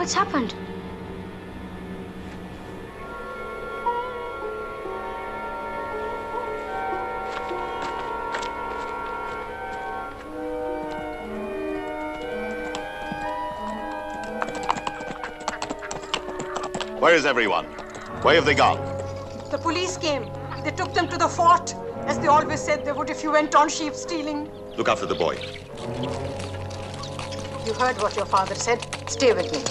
What's happened? Where is everyone? Where have they gone? The police came. They took them to the fort, as they always said they would if you went on sheep stealing. Look after the boy. You heard what your father said. Stay with me.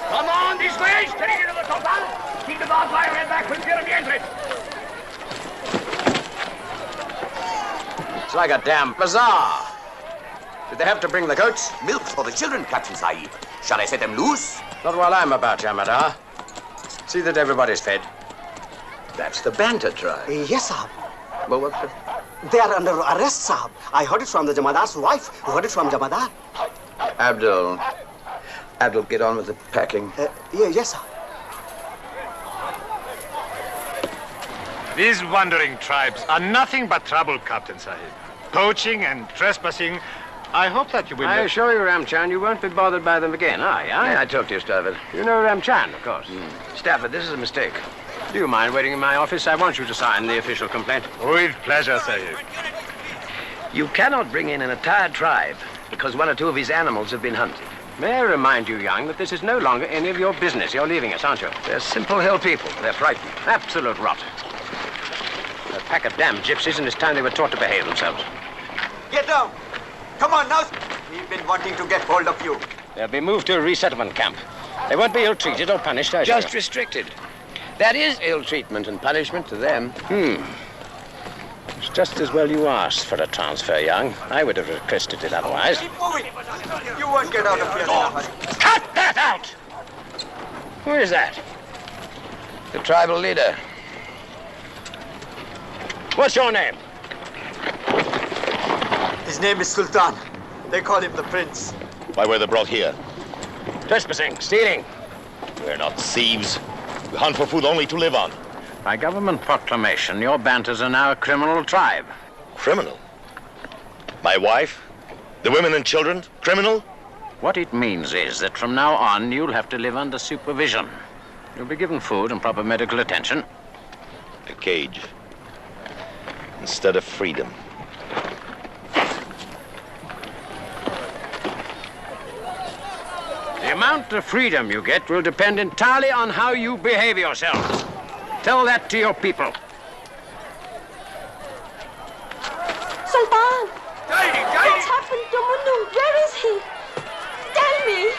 Come on, this way, straight into the compound. Keep the bonfire head back from here at the entrance. It's like a damn bazaar. Did they have to bring the goats? Milk for the children, Captain Sahib. Shall I set them loose? Not while I'm about, Jamadar. See that everybody's fed. That's the Banter tribe. Yes, Sahib. Well, what's the... They are under arrest, Sahib. I heard it from the Jamadar's wife, who heard it from Jamadar. Abdul, get on with the packing. Yes, Sahib. These wandering tribes are nothing but trouble, Captain Sahib. Poaching and trespassing. I hope that you will... I assure you, Ramchan, you won't be bothered by them again, are you? Yeah, I talked to you, Stafford. You know Ramchan, of course. Stafford, this is a mistake. Do you mind waiting in my office? I want you to sign the official complaint. With pleasure, Sahib. You cannot bring in an entire tribe because one or two of his animals have been hunted. May I remind you, Young, that this is no longer any of your business. You're leaving us, aren't you? They're simple hill people. They're frightened. Absolute rot. A pack of damn gypsies, and it's time they were taught to behave themselves. Get down. Come on now. We've been wanting to get hold of you. They'll be moved to a resettlement camp. They won't be ill-treated or punished, I assure Just you. restricted. That is ill-treatment and punishment to them. It's just as well you asked for a transfer, Young. I would have requested it otherwise. Keep moving. You won't get out of here. Cut that out! Who is that? The tribal leader. What's your name? His name is Sultan. They call him the Prince. Why were they brought here? Trespassing, stealing. We're not thieves. We hunt for food only to live on. By government proclamation, your Banters are now a criminal tribe. Criminal? My wife? The women and children? Criminal? What it means is that from now on, you'll have to live under supervision. You'll be given food and proper medical attention. A cage. Instead of freedom. The amount of freedom you get will depend entirely on how you behave yourselves. Tell that to your people. Sultan! What's happened to Mundu? Where is he? Tell me!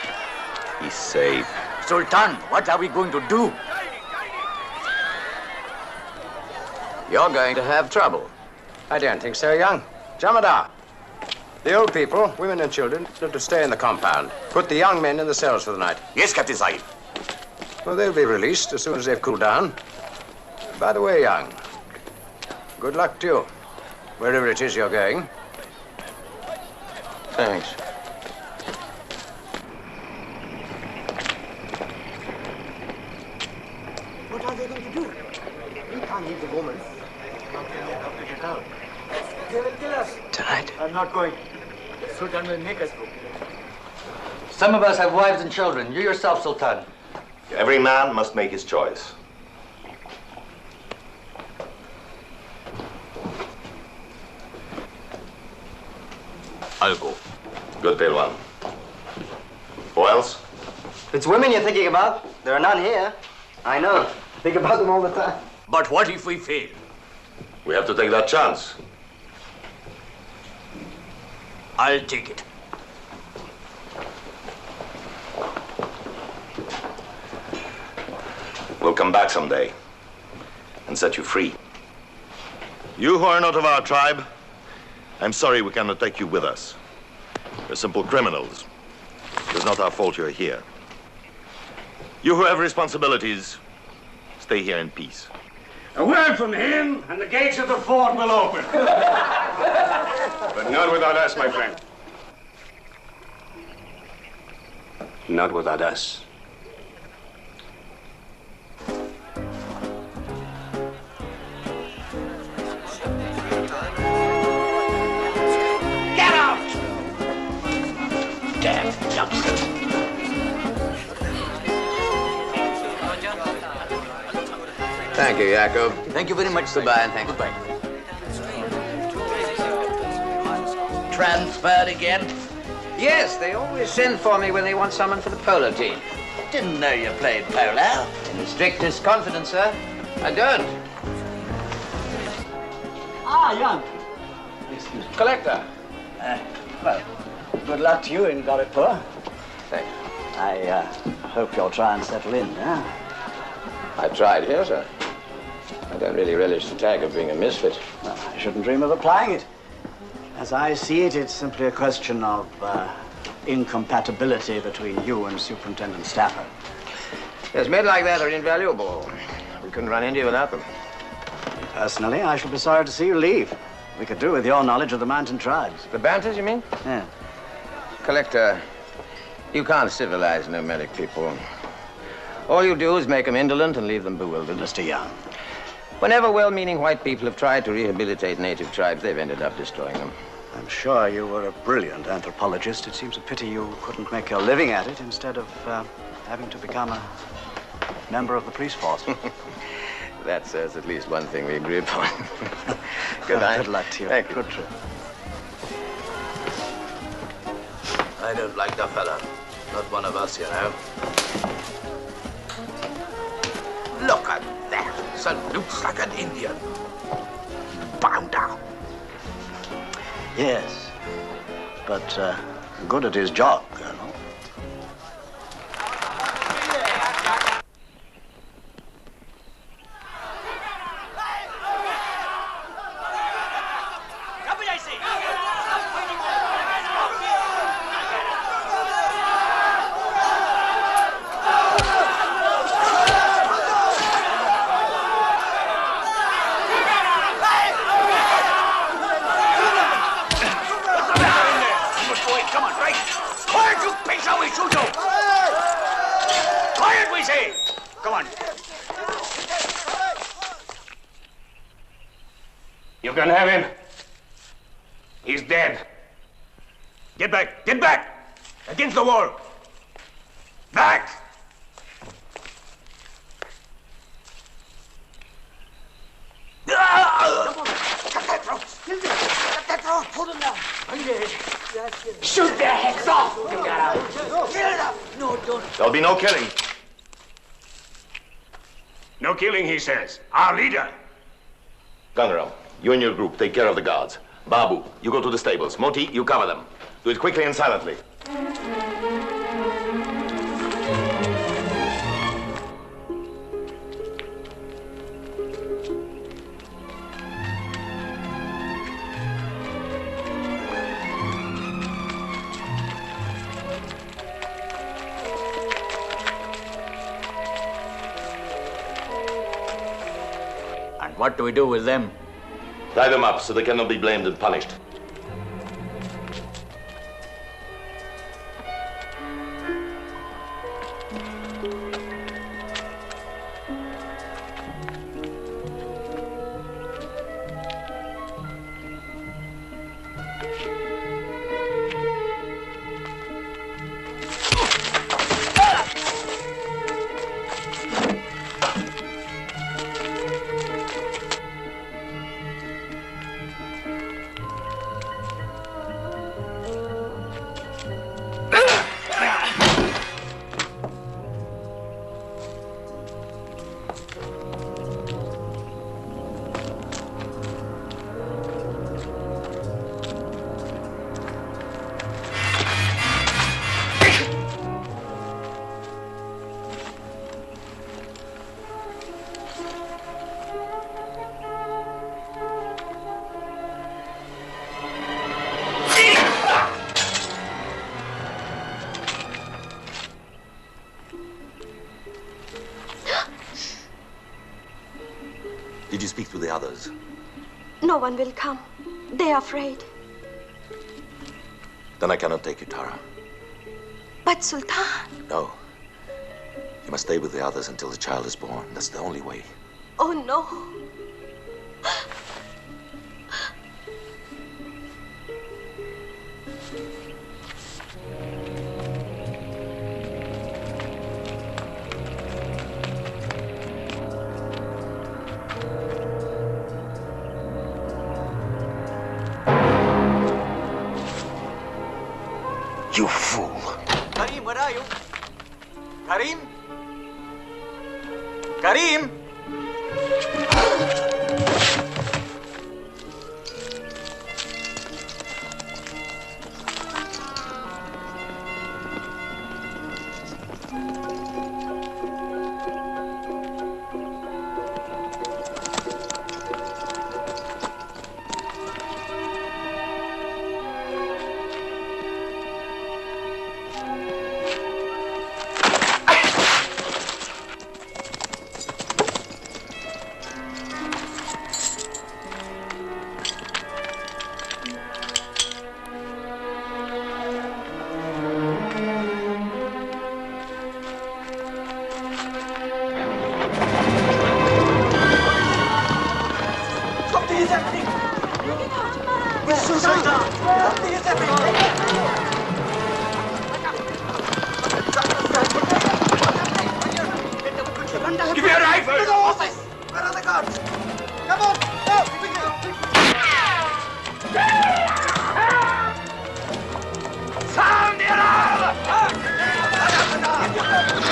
He's safe. Sultan, what are we going to do? You're going to have trouble. I don't think so, Young. Jamadar. The old people, women and children, are to stay in the compound. Put the young men in the cells for the night. Yes, Captain Sahib. Well, they'll be released as soon as they've cooled down. By the way, Young, good luck to you, wherever it is you're going. Thanks. What are they going to do? We can't leave the woman. They will kill us. Tonight? I'm not going. Sultan will make us go. Some of us have wives and children. You yourself, Sultan. Every man must make his choice. I'll go. Good, Pelwan. Who else? It's women you're thinking about. There are none here. I know. Think about them all the time. But what if we fail? We have to take that chance. I'll take it. We'll come back someday and set you free. You who are not of our tribe, I'm sorry we cannot take you with us. We're simple criminals. It's not our fault you're here. You who have responsibilities, stay here in peace. A word from him, and the gates of the fort will open. But not without us, my friend. Not without us. Get out! Damn youngsters. Thank you, Jacob. Thank you very much, sir. Goodbye and thanks. Goodbye. Transferred again? Yes, they always send for me when they want someone for the polo team. Didn't know you played polo. In the strictest confidence, sir. I don't. Ah, young. Excuse me. Collector. Well, good luck to you in Goripur. Thanks. I hope you'll try and settle in, yeah? I tried here, sir. I don't really relish the tag of being a misfit. Well, I shouldn't dream of applying it. As I see it, it's simply a question of incompatibility between you and Superintendent Stafford. Yes, men like that are invaluable. We couldn't run India without them. Personally, I shall be sorry to see you leave. We could do with your knowledge of the mountain tribes. The Banters, you mean? Yeah. Collector, you can't civilize nomadic people. All you do is make them indolent and leave them bewildered. Mr. Young. Whenever well-meaning white people have tried to rehabilitate native tribes, they've ended up destroying them. I'm sure you were a brilliant anthropologist. It seems a pity you couldn't make your living at it instead of having to become a member of the police force. That says at least one thing we agree upon. Good night. Good luck to you. Thank you. Good trip. I don't like the fella. Not one of us, you know. Look at that. Salutes like an Indian. Bow down. Yes, but good at his job, Colonel. You can have him. He's dead. Get back! Get back! Against the wall! Back! Cut that rope! Cut that rope! Hold him down! Shoot their heads off! You got out. Kill it up! No, don't. There'll be no killing. No killing, he says. Our leader. Gangaram, you and your group take care of the guards. Babu, you go to the stables. Moti, you cover them. Do it quickly and silently. And what do we do with them? Tie them up so they cannot be blamed and punished. Did you speak to the others? No one will come. They are afraid. Then I cannot take you, Tara. But Sultan... No. You must stay with the others until the child is born. That's the only way. Oh, no. You fool. Karim, where are you? Karim? Karim? Give me a rifle! To the horses! Where are the guards? Come on! No! Sound the alarm!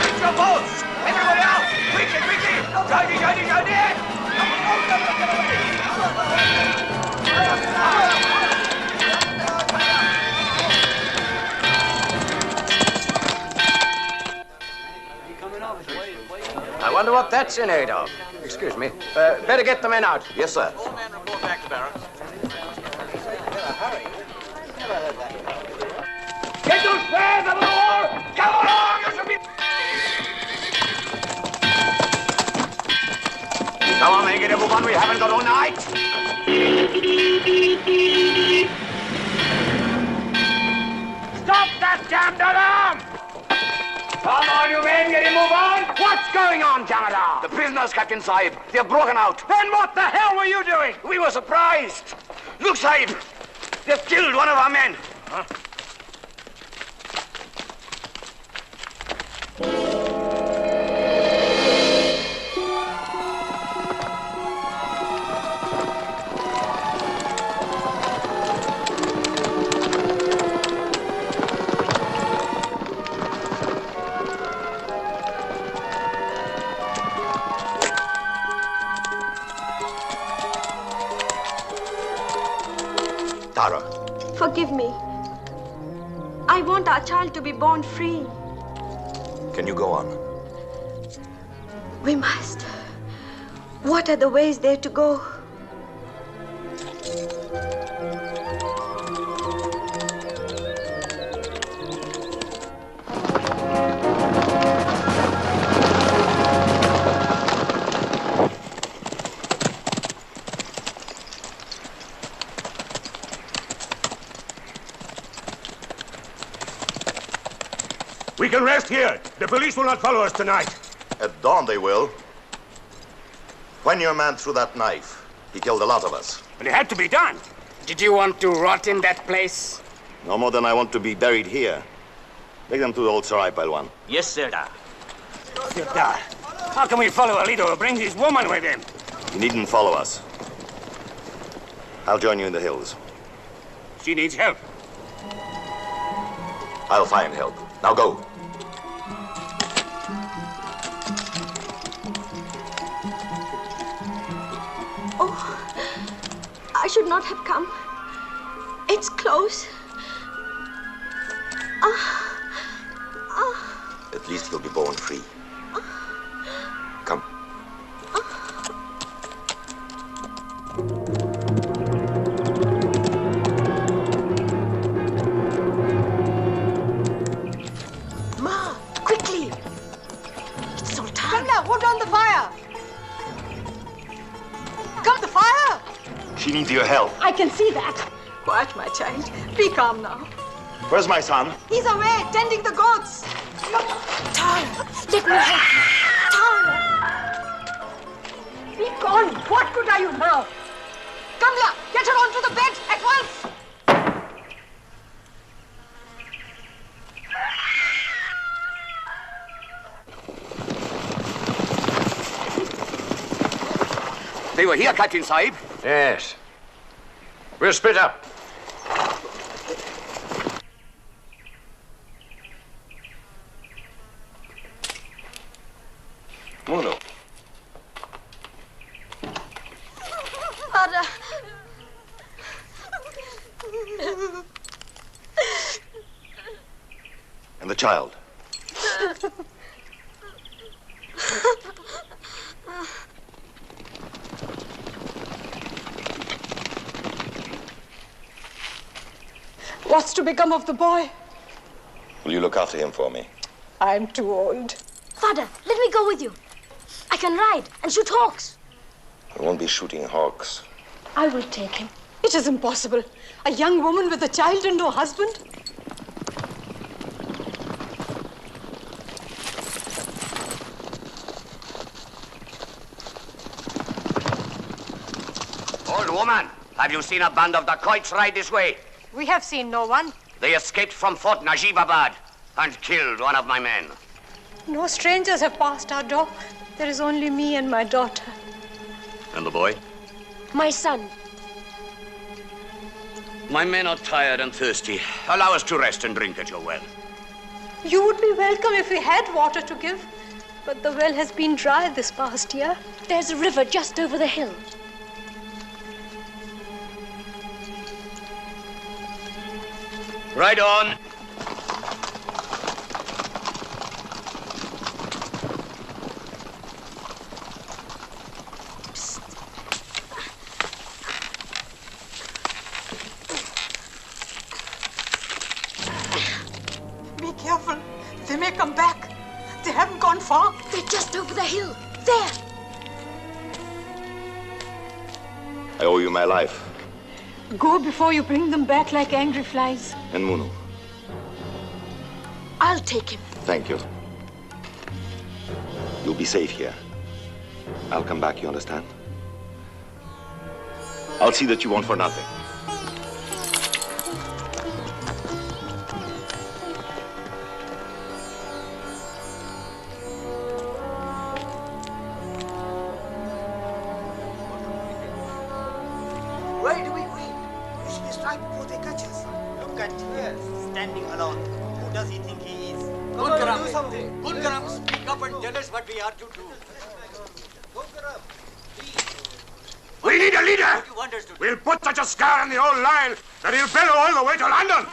Get your boats! Everybody out! Quickly, quickly! Johnny, Johnny, Johnny! I wonder what that's in aid of. Excuse me. Better get the men out. Yes, sir. All men report back to barracks. Get those flares out of the wall! Come along! You should be... Come on, make it, everyone. We haven't got all night. Stop that damned alarm! Come on, you men, get him, move on! What's going on, Canada? The prisoners, Captain Sahib. They're broken out. Then what the hell were you doing? We were surprised. Look, Sahib. They've killed one of our men. Huh? Tara. Forgive me. I want our child to be born free. Can you go on? We must. What are the ways there to go? We can rest here. The police will not follow us tonight. At dawn they will. When your man threw that knife, he killed a lot of us. But it had to be done. Did you want to rot in that place? No more than I want to be buried here. Take them to the old Sarai, Palwan. Yes, sir. Sirdar, how can we follow a leader who brings his woman with him? You needn't follow us. I'll join you in the hills. She needs help. I'll find help. Now go. I should not have come. It's close. At least you'll be born free. Come. Ma, quickly! It's Sultan! Come now, put on the fire! She needs your help. I can see that. Quiet, my child. Be calm now. Where's my son? He's away, tending the goats. Tara, let me help you. Tara! Be gone. What good are you now? Come here. Get her onto the bed at once. They were here, Captain Sahib. Yes. We'll split up. Muno. Father. And the child. What's to become of the boy? Will you look after him for me? I'm too old. Father, let me go with you. I can ride and shoot hawks. I won't be shooting hawks. I will take him. It is impossible. A young woman with a child and no husband? Old woman, have you seen a band of dacoits ride this way? We have seen no one. They escaped from Fort Najibabad and killed one of my men. No strangers have passed our door. There is only me and my daughter. And the boy? My son. My men are tired and thirsty. Allow us to rest and drink at your well. You would be welcome if we had water to give. But the well has been dry this past year. There's a river just over the hill. Ride on. Be careful. They may come back. They haven't gone far. They're just over the hill. There. I owe you my life. Go before you bring them back like angry flies. And Muno. I'll take him. Thank you. You'll be safe here. I'll come back, you understand? I'll see that you want for nothing. Where do we wait? We should strike before they catch us. Look at here, standing alone. Who does he think he is? Come on, do something. Gungaram, speak up and tell us what we are to do. We need a leader. What do you want us to do? We'll put such a scar in the old line that he'll bellow all the way to London.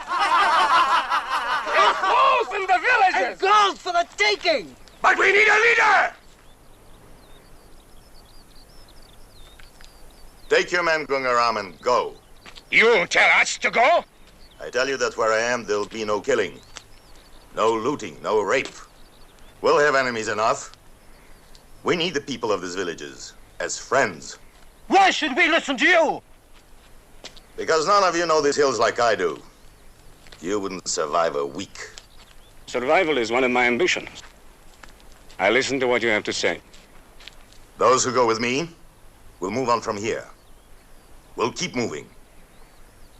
Wolf in the villages! And gold for the taking! But we need a leader. Take your men, Gungaram, and go. You tell us to go? I tell you that where I am, there'll be no killing. No looting, no rape. We'll have enemies enough. We need the people of these villages as friends. Why should we listen to you? Because none of you know these hills like I do. You wouldn't survive a week. Survival is one of my ambitions. I listen to what you have to say. Those who go with me will move on from here. We'll keep moving.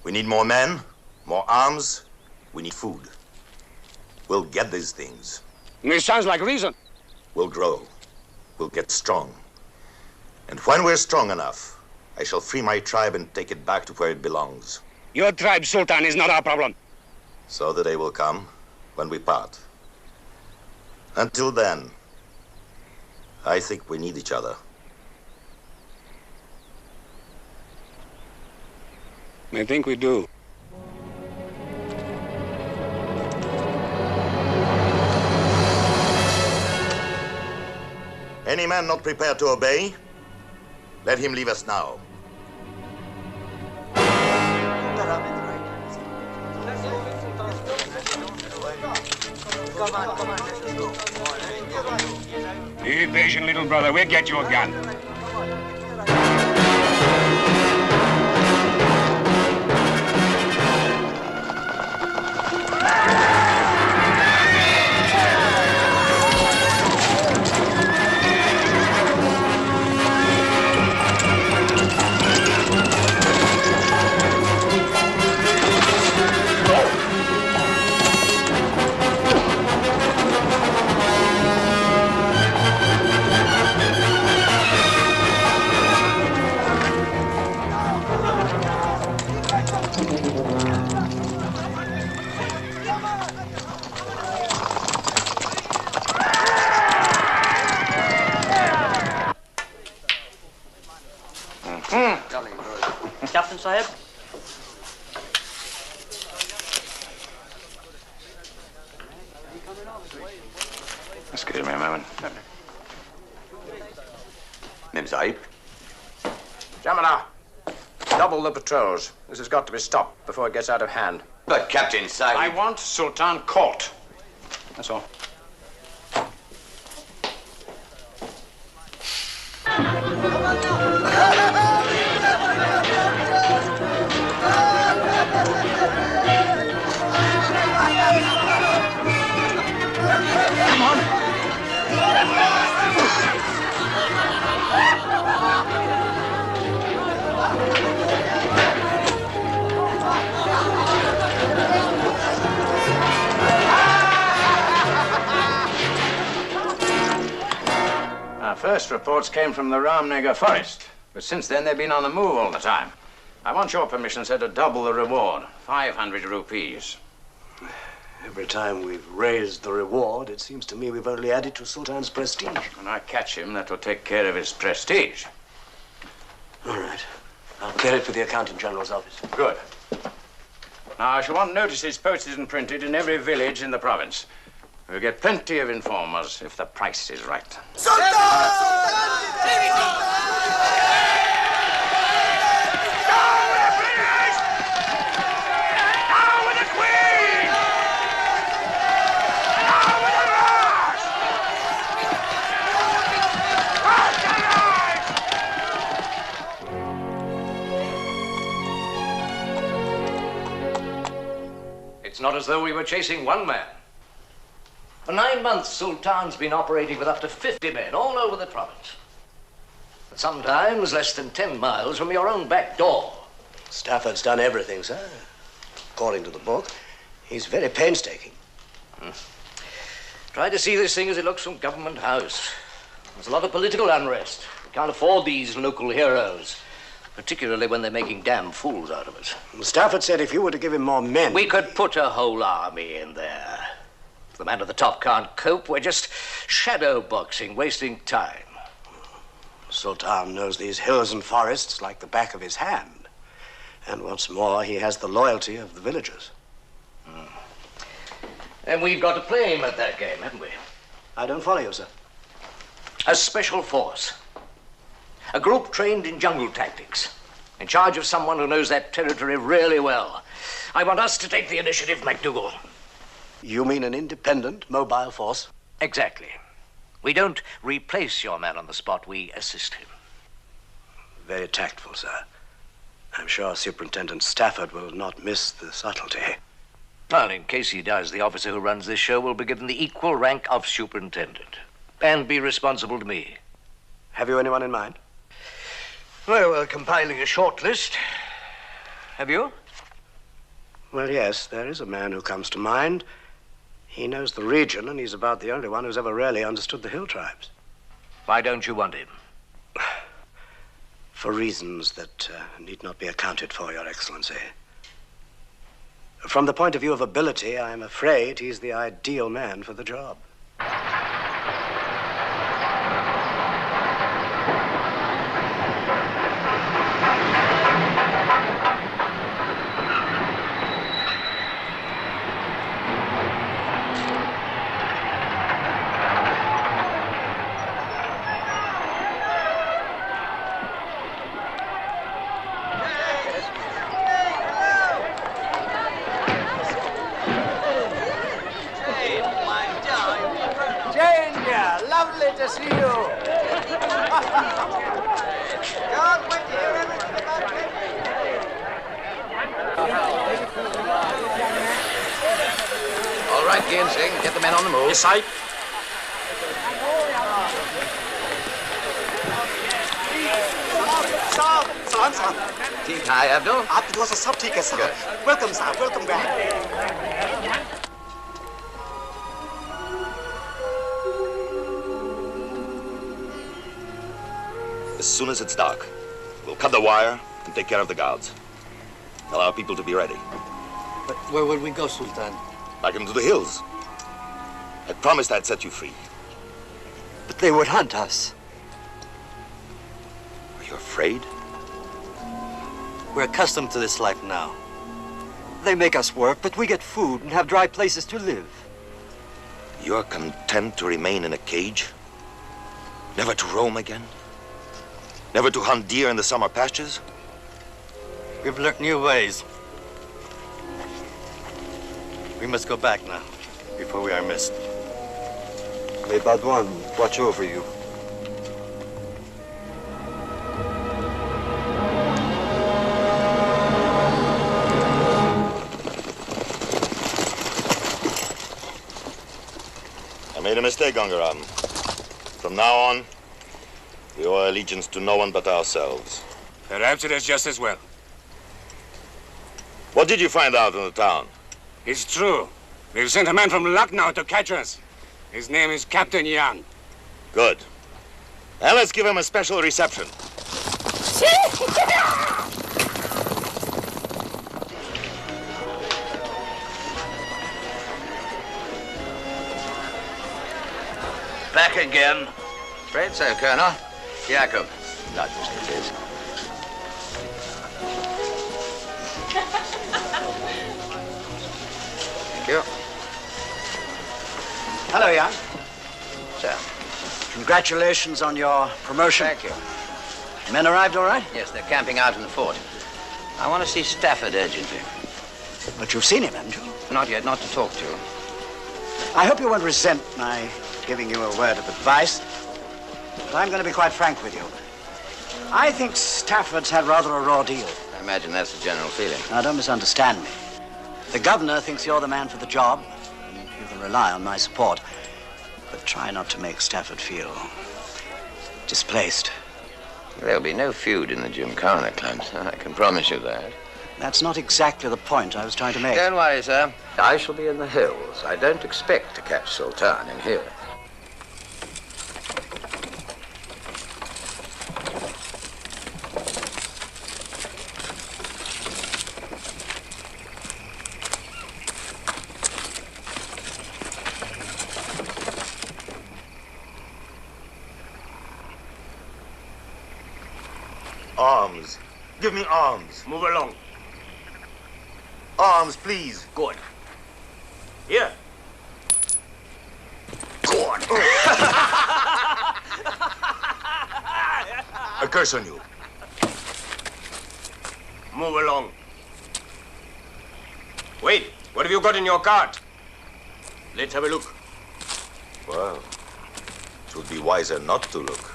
We need more men, more arms. We need food. We'll get these things. This sounds like reason. We'll grow. We'll get strong. And when we're strong enough, I shall free my tribe and take it back to where it belongs. Your tribe, Sultan, is not our problem. So the day will come when we part. Until then, I think we need each other. I think we do. Any man not prepared to obey, let him leave us now. Come on, let's go. Be patient, little brother. We'll get you a gun. Captain Sahib? Excuse me a moment. Mem Sahib. Jamana, double the patrols. This has got to be stopped before it gets out of hand. But, Captain Sahib... I want Sultan caught. That's all. Come on. Our first reports came from the Ramnagar forest, but since then they've been on the move all the time. I want your permission, sir, to double the reward, 500 rupees. Every time we've raised the reward, it seems to me we've only added to Sultan's prestige. When I catch him, that'll take care of his prestige. All right. I'll clear it for the Accountant General's office. Good. Now, I shall want notices posted and printed in every village in the province. We'll get plenty of informers if the price is right. It's not as though we were chasing one man. For 9 months, Sultan's been operating with up to 50 men all over the province. But sometimes less than 10 miles from your own back door. Stafford's done everything, sir. According to the book, he's very painstaking. Try to see this thing as it looks from Government House. There's a lot of political unrest. We can't afford these local heroes, particularly when they're making damn fools out of us. Stafford said if you were to give him more men... We could put a whole army in there. If the man at the top can't cope, we're just shadow boxing, wasting time. Sultan knows these hills and forests like the back of his hand. And what's more, he has the loyalty of the villagers. And we've got to play him at that game, haven't we? I don't follow you, sir. A special force. A group trained in jungle tactics. In charge of someone who knows that territory really well. I want us to take the initiative, MacDougall. You mean an independent, mobile force? Exactly. We don't replace your man on the spot, we assist him. Very tactful, sir. I'm sure Superintendent Stafford will not miss the subtlety. Well, in case he does, the officer who runs this show will be given the equal rank of superintendent and be responsible to me. Have you anyone in mind? Well, we're compiling a short list. Have you? Well, yes, there is a man who comes to mind. He knows the region, and he's about the only one who's ever really understood the hill tribes. Why don't you want him? For reasons that need not be accounted for, Your Excellency. From the point of view of ability, I'm afraid he's the ideal man for the job. Lovely to see you. All right, Ginsing, get the men on the move. Yes, sir. Salam, sir. ठीक है, Abdul. आपकी दुआ से सब ठीक है, sir. Welcome, sir. Welcome back. As soon as it's dark, we'll cut the wire and take care of the guards. Tell our people to be ready. But where will we go, Sultan? Back into the hills. I promised I'd set you free. But they would hunt us. Are you afraid? We're accustomed to this life now. They make us work, but we get food and have dry places to live. You're content to remain in a cage? Never to roam again? Never to hunt deer in the summer pastures? We've learnt new ways. We must go back now, before we are missed. May Badwan watch over you. I made a mistake, Gangaram. From now on, we owe allegiance to no one but ourselves. Perhaps it is just as well. What did you find out in the town? It's true. We've sent a man from Lucknow to catch us. His name is Captain Yan. Good. Now let's give him a special reception. Back again. Afraid so, Colonel. Jacob. Not just it is. Thank you. Hello, Jan. Sir. Congratulations on your promotion. Thank you. Men arrived all right? Yes, they're camping out in the fort. I want to see Stafford urgently. But you've seen him, haven't you? Not yet, not to talk to. I hope you won't resent my giving you a word of advice. But I'm going to be quite frank with you. I think Stafford's had rather a raw deal. I imagine that's the general feeling. Now, don't misunderstand me. The governor thinks you're the man for the job, and you can rely on my support. But try not to make Stafford feel displaced. There'll be no feud in the Gymkhana clubs. I can promise you that. That's not exactly the point I was trying to make. Don't worry, sir. I shall be in the hills. I don't expect to catch Sultan in here. Arms. Give me arms. Move along. Arms, please. Good. Here. Good. A curse on you. Move along. Wait, what have you got in your cart? Let's have a look. Well, it would be wiser not to look.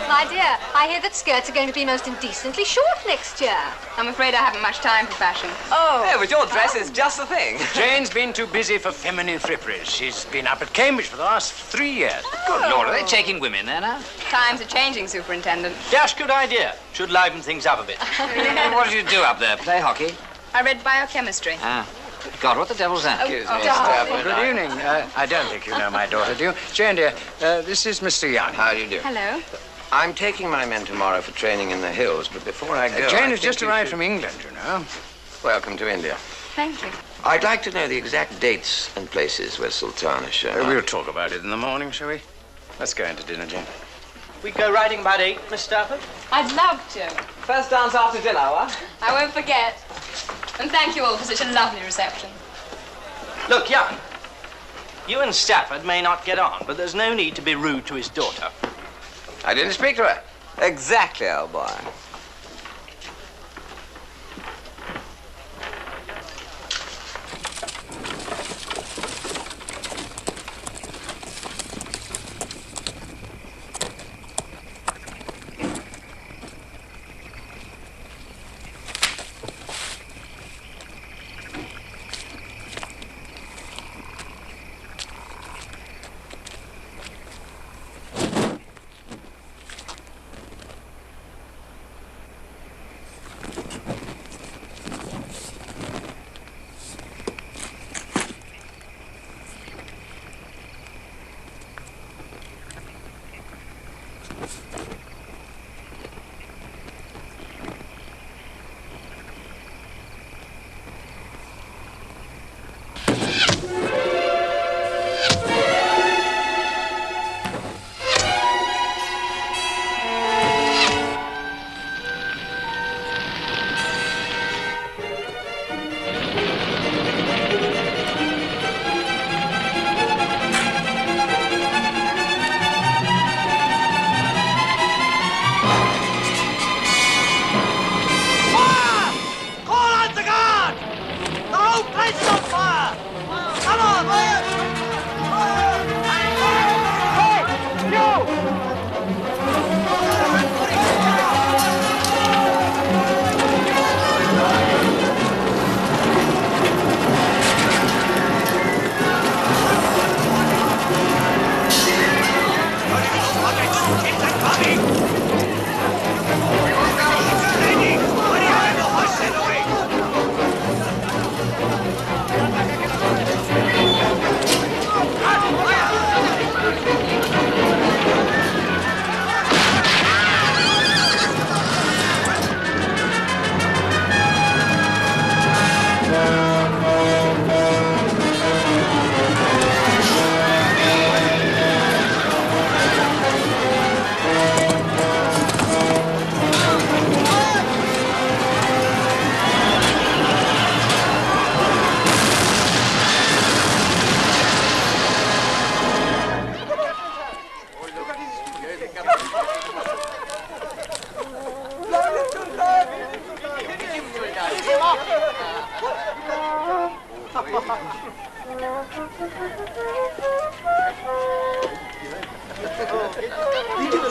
My dear, I hear that skirts are going to be most indecently short next year. I'm afraid I haven't much time for fashion. Oh, but your dress is just the thing. Jane's been too busy for feminine fripperies. She's been up at Cambridge for the last 3 years. Good Lord, are they taking women there now? Times are changing, Superintendent. Dash good idea. Should liven things up a bit. What did you do up there? Play hockey? I read biochemistry. Ah. Good God, what the devil's that? Excuse me, Stafford. Good evening. I don't think you know my daughter, do you? Jane, dear, this is Mr. Young. How do you do? Hello. I'm taking my men tomorrow for training in the hills, but before I go... Jane has just arrived from England, you know. Welcome to India. Thank you. I'd like to know the exact dates and places where Sultan has shown up. We'll talk about it in the morning, shall we? Let's go into dinner, Jane. We go riding about 8, Miss Stafford? I'd love to. First dance after dinner, what? I won't forget. And thank you all for such a lovely reception. Look, Young, you and Stafford may not get on, but there's no need to be rude to his daughter. I didn't speak to her. Exactly, old boy.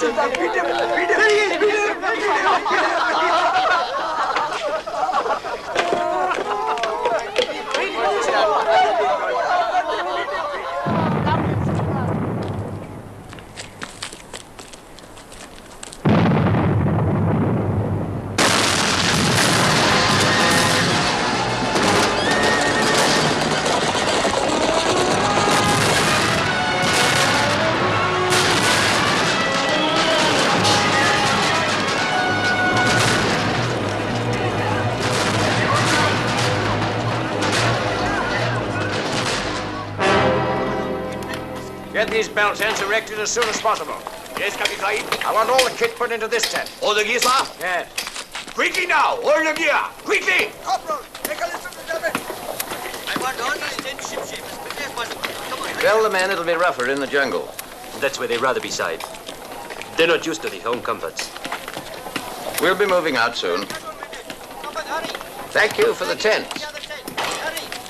Sultan, beat him! Beat him! There he is! Beat him! Get these belt ends erected as soon as possible. Yes, Captain Sahib. I want all the kit put into this tent. All the gear, sir? Yes. Quickly now! All the gear! Quickly! Corporal, take a list of the damage. I want all the tent ship as quickly as possible. Come on. Tell the men it'll be rougher in the jungle. That's where they'd rather be, Sahib. They're not used to the home comforts. We'll be moving out soon. Thank you for the tents.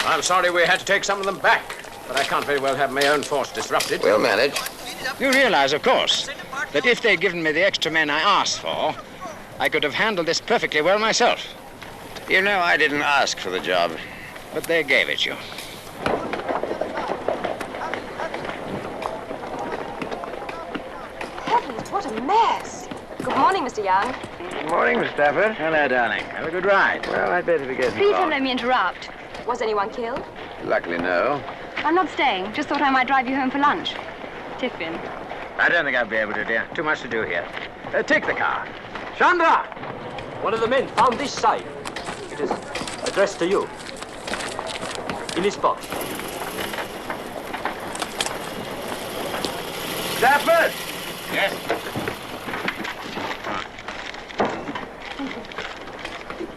I'm sorry we had to take some of them back, but I can't very well have my own force disrupted. We'll manage. You realize, of course, that if they'd given me the extra men I asked for, I could have handled this perfectly well myself. You know I didn't ask for the job. But they gave it you. Heavens, what a mess. Good morning, Mr. Young. Good morning, Miss Stafford. Hello, darling. Have a good ride. Well, I'd better be getting Please along. don't let me interrupt. Was anyone killed? Luckily, no. I'm not staying. Just thought I might drive you home for lunch. Tiffin. I don't think I'll be able to, dear. Too much to do here. Take the car. Chandra! One of the men found this side. It is addressed to you. In his box. Stafford! Yes?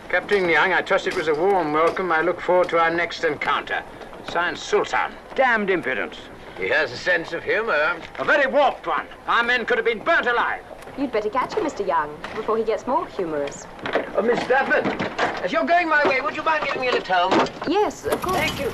Captain Young, I trust it was a warm welcome. I look forward to our next encounter. Signed, Sultan. Damned impudence. He has a sense of humor. A very warped one. Our men could have been burnt alive. You'd better catch him, Mr. Young, before he gets more humorous. Miss Stafford, If you're going my way, would you mind giving me a lift home? Yes, of course. Thank you.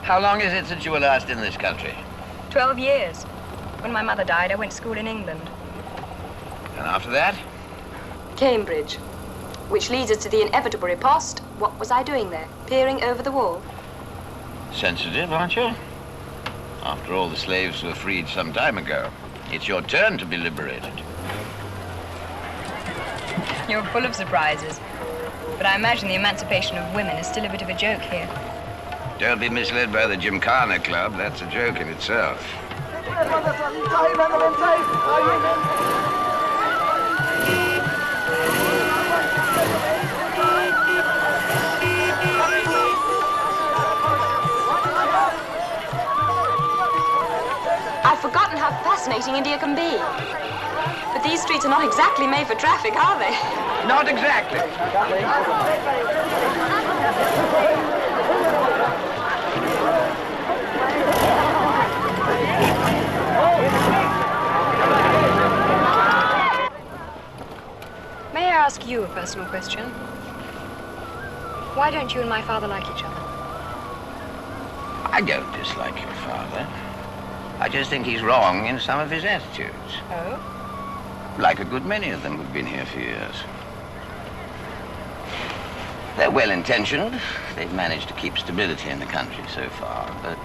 How long is it since you were last in this country? 12 years. When my mother died, I went to school in England. And after that? Cambridge. Which leads us to the inevitable riposte. What was I doing there? Peering over the wall? Sensitive, aren't you? After all, the slaves were freed some time ago. It's your turn to be liberated. You're full of surprises. But I imagine the emancipation of women is still a bit of a joke here. Don't be misled by the Gymkhana Club. That's a joke in itself. I've forgotten how fascinating India can be. But these streets are not exactly made for traffic, are they? Not exactly. May I ask you a personal question? Why don't you and my father like each other? I don't dislike your father. I just think he's wrong in some of his attitudes. Oh? Like a good many of them who've been here for years. They're well-intentioned. They've managed to keep stability in the country so far, but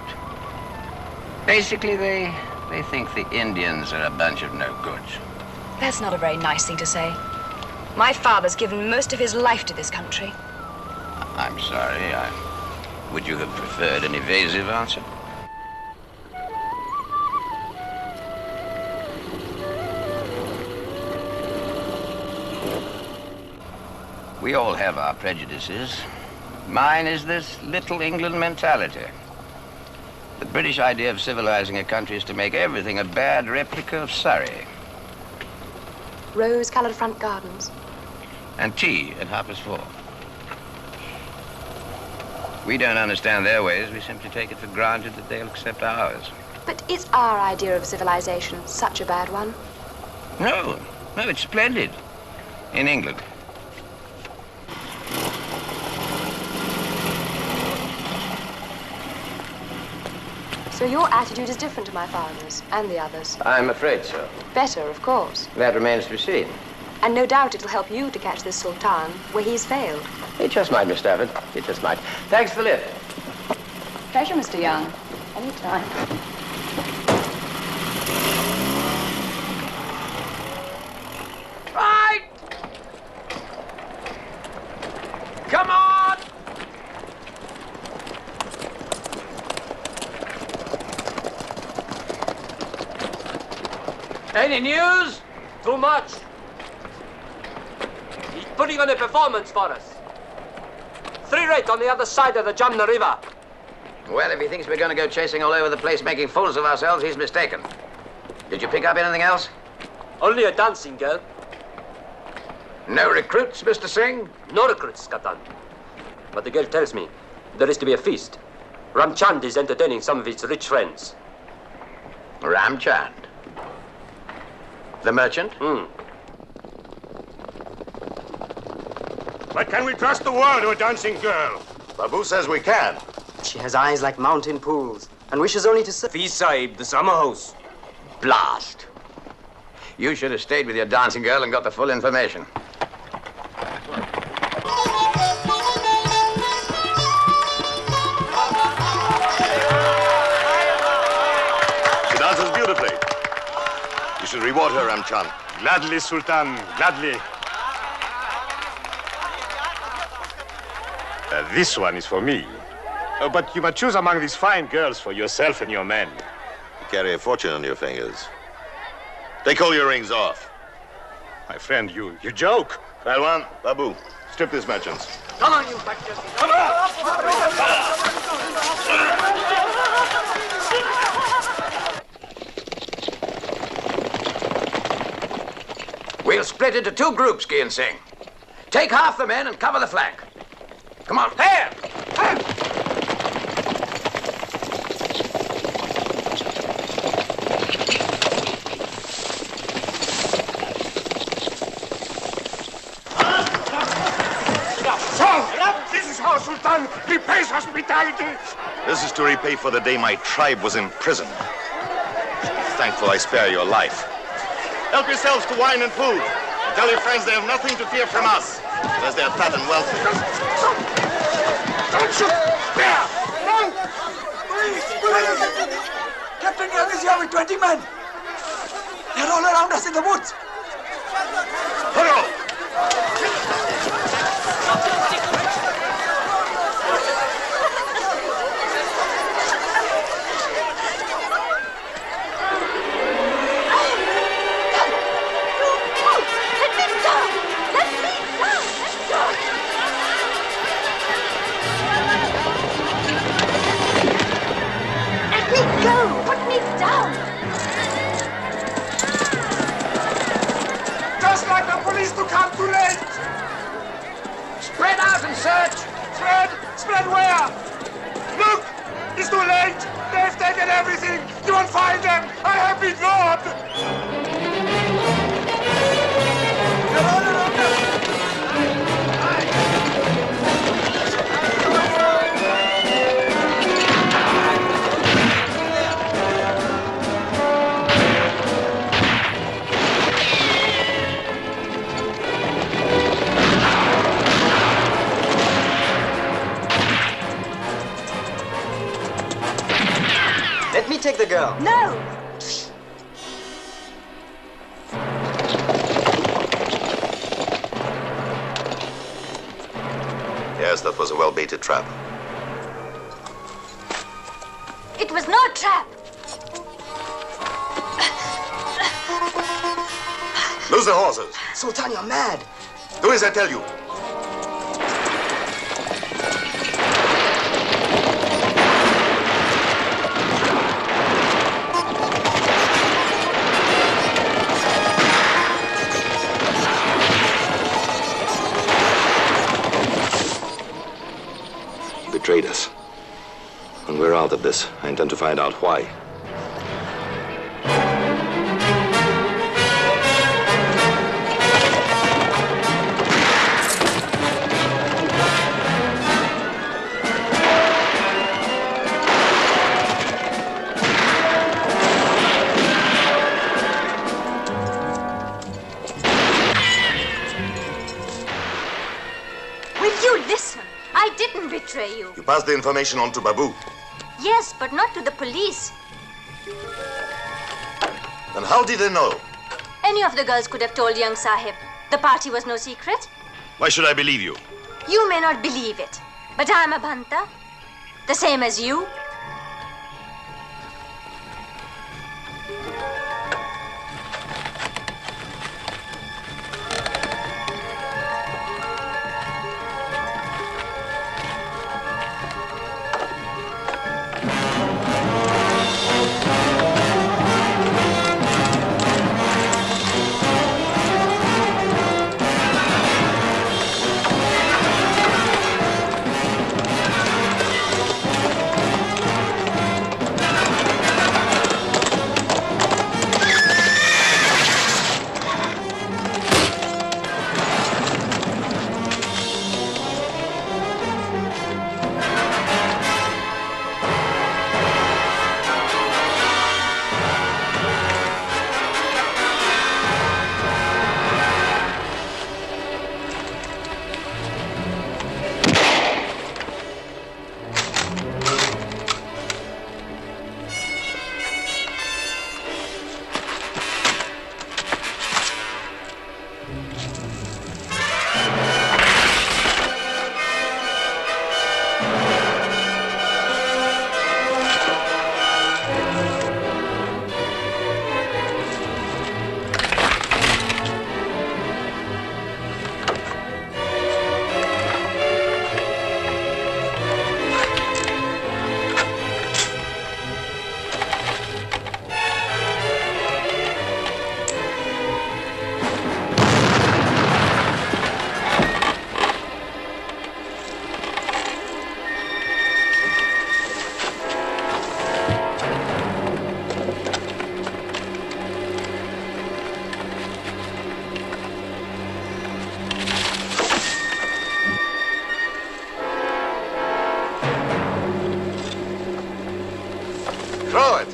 basically they think the Indians are a bunch of no-goods. That's not a very nice thing to say. My father's given most of his life to this country. I'm sorry. Would you have preferred an evasive answer? We all have our prejudices. Mine is this little England mentality. The British idea of civilizing a country is to make everything a bad replica of Surrey. Rose-colored front gardens. And tea at 4:30. We don't understand their ways. We simply take it for granted that they'll accept ours. But is our idea of civilization such a bad one? No, it's splendid. In England. So your attitude is different to my father's and the others. I'm afraid so. Better, of course. That remains to be seen. And no doubt it'll help you to catch this Sultan where he's failed. It just might, Miss Stafford. It just might. Thanks for the lift. Pleasure, Mr. Young. Anytime. Right! Come on! Any news? Too much. He's putting on a performance for us. 3 rate on the other side of the Jamna River. Well, if he thinks we're going to go chasing all over the place making fools of ourselves, he's mistaken. Did you pick up anything else? Only a dancing girl. No recruits, Mr. Singh? No recruits, Captain. But the girl tells me there is to be a feast. Ramchand is entertaining some of his rich friends. Ramchand? The merchant? But can we trust the word to a dancing girl? Babu says we can. She has eyes like mountain pools and wishes only to serve. Fee Sahib, the summer house. Blast. You should have stayed with your dancing girl and got the full information. She dances beautifully. You should reward her, Ramchand. Gladly, Sultan, gladly. This one is for me. But you must choose among these fine girls for yourself and your men. You carry a fortune on your fingers. Take all your rings off. My friend, you joke. Palwan, Babu, strip these merchants. Come on, you bachelors. Come We'll split into 2 groups, Gian Singh. Take half the men and cover the flank. Come on. Here! This is how Sultan repays hospitality. This is to repay for the day my tribe was imprisoned. Thankful I spare your life. Help yourselves to wine and food. And tell your friends they have nothing to fear from us, as they're fat and wealthy. Don't shoot! There! Run! Please! Captain Young is here with 20 men. They're all around us in the woods. Hurry! Just like the police to come too late! Spread out and search! Spread? Spread where? Look! It's too late! They've taken everything! You won't find them! I have been robbed! They're all around us! Let me take the girl. No! Yes, that was a well-baited trap. It was no trap. Lose the horses. Sultan, you're mad. Do as I tell you. Betrayed us. When we're out of this, I intend to find out why. passed the information on to Babu. Yes, but not to the police. Then how did they know? Any of the girls could have told young Sahib. The party was no secret. Why should I believe you? You may not believe it, but I'm a Bhanta. The same as you. Throw it.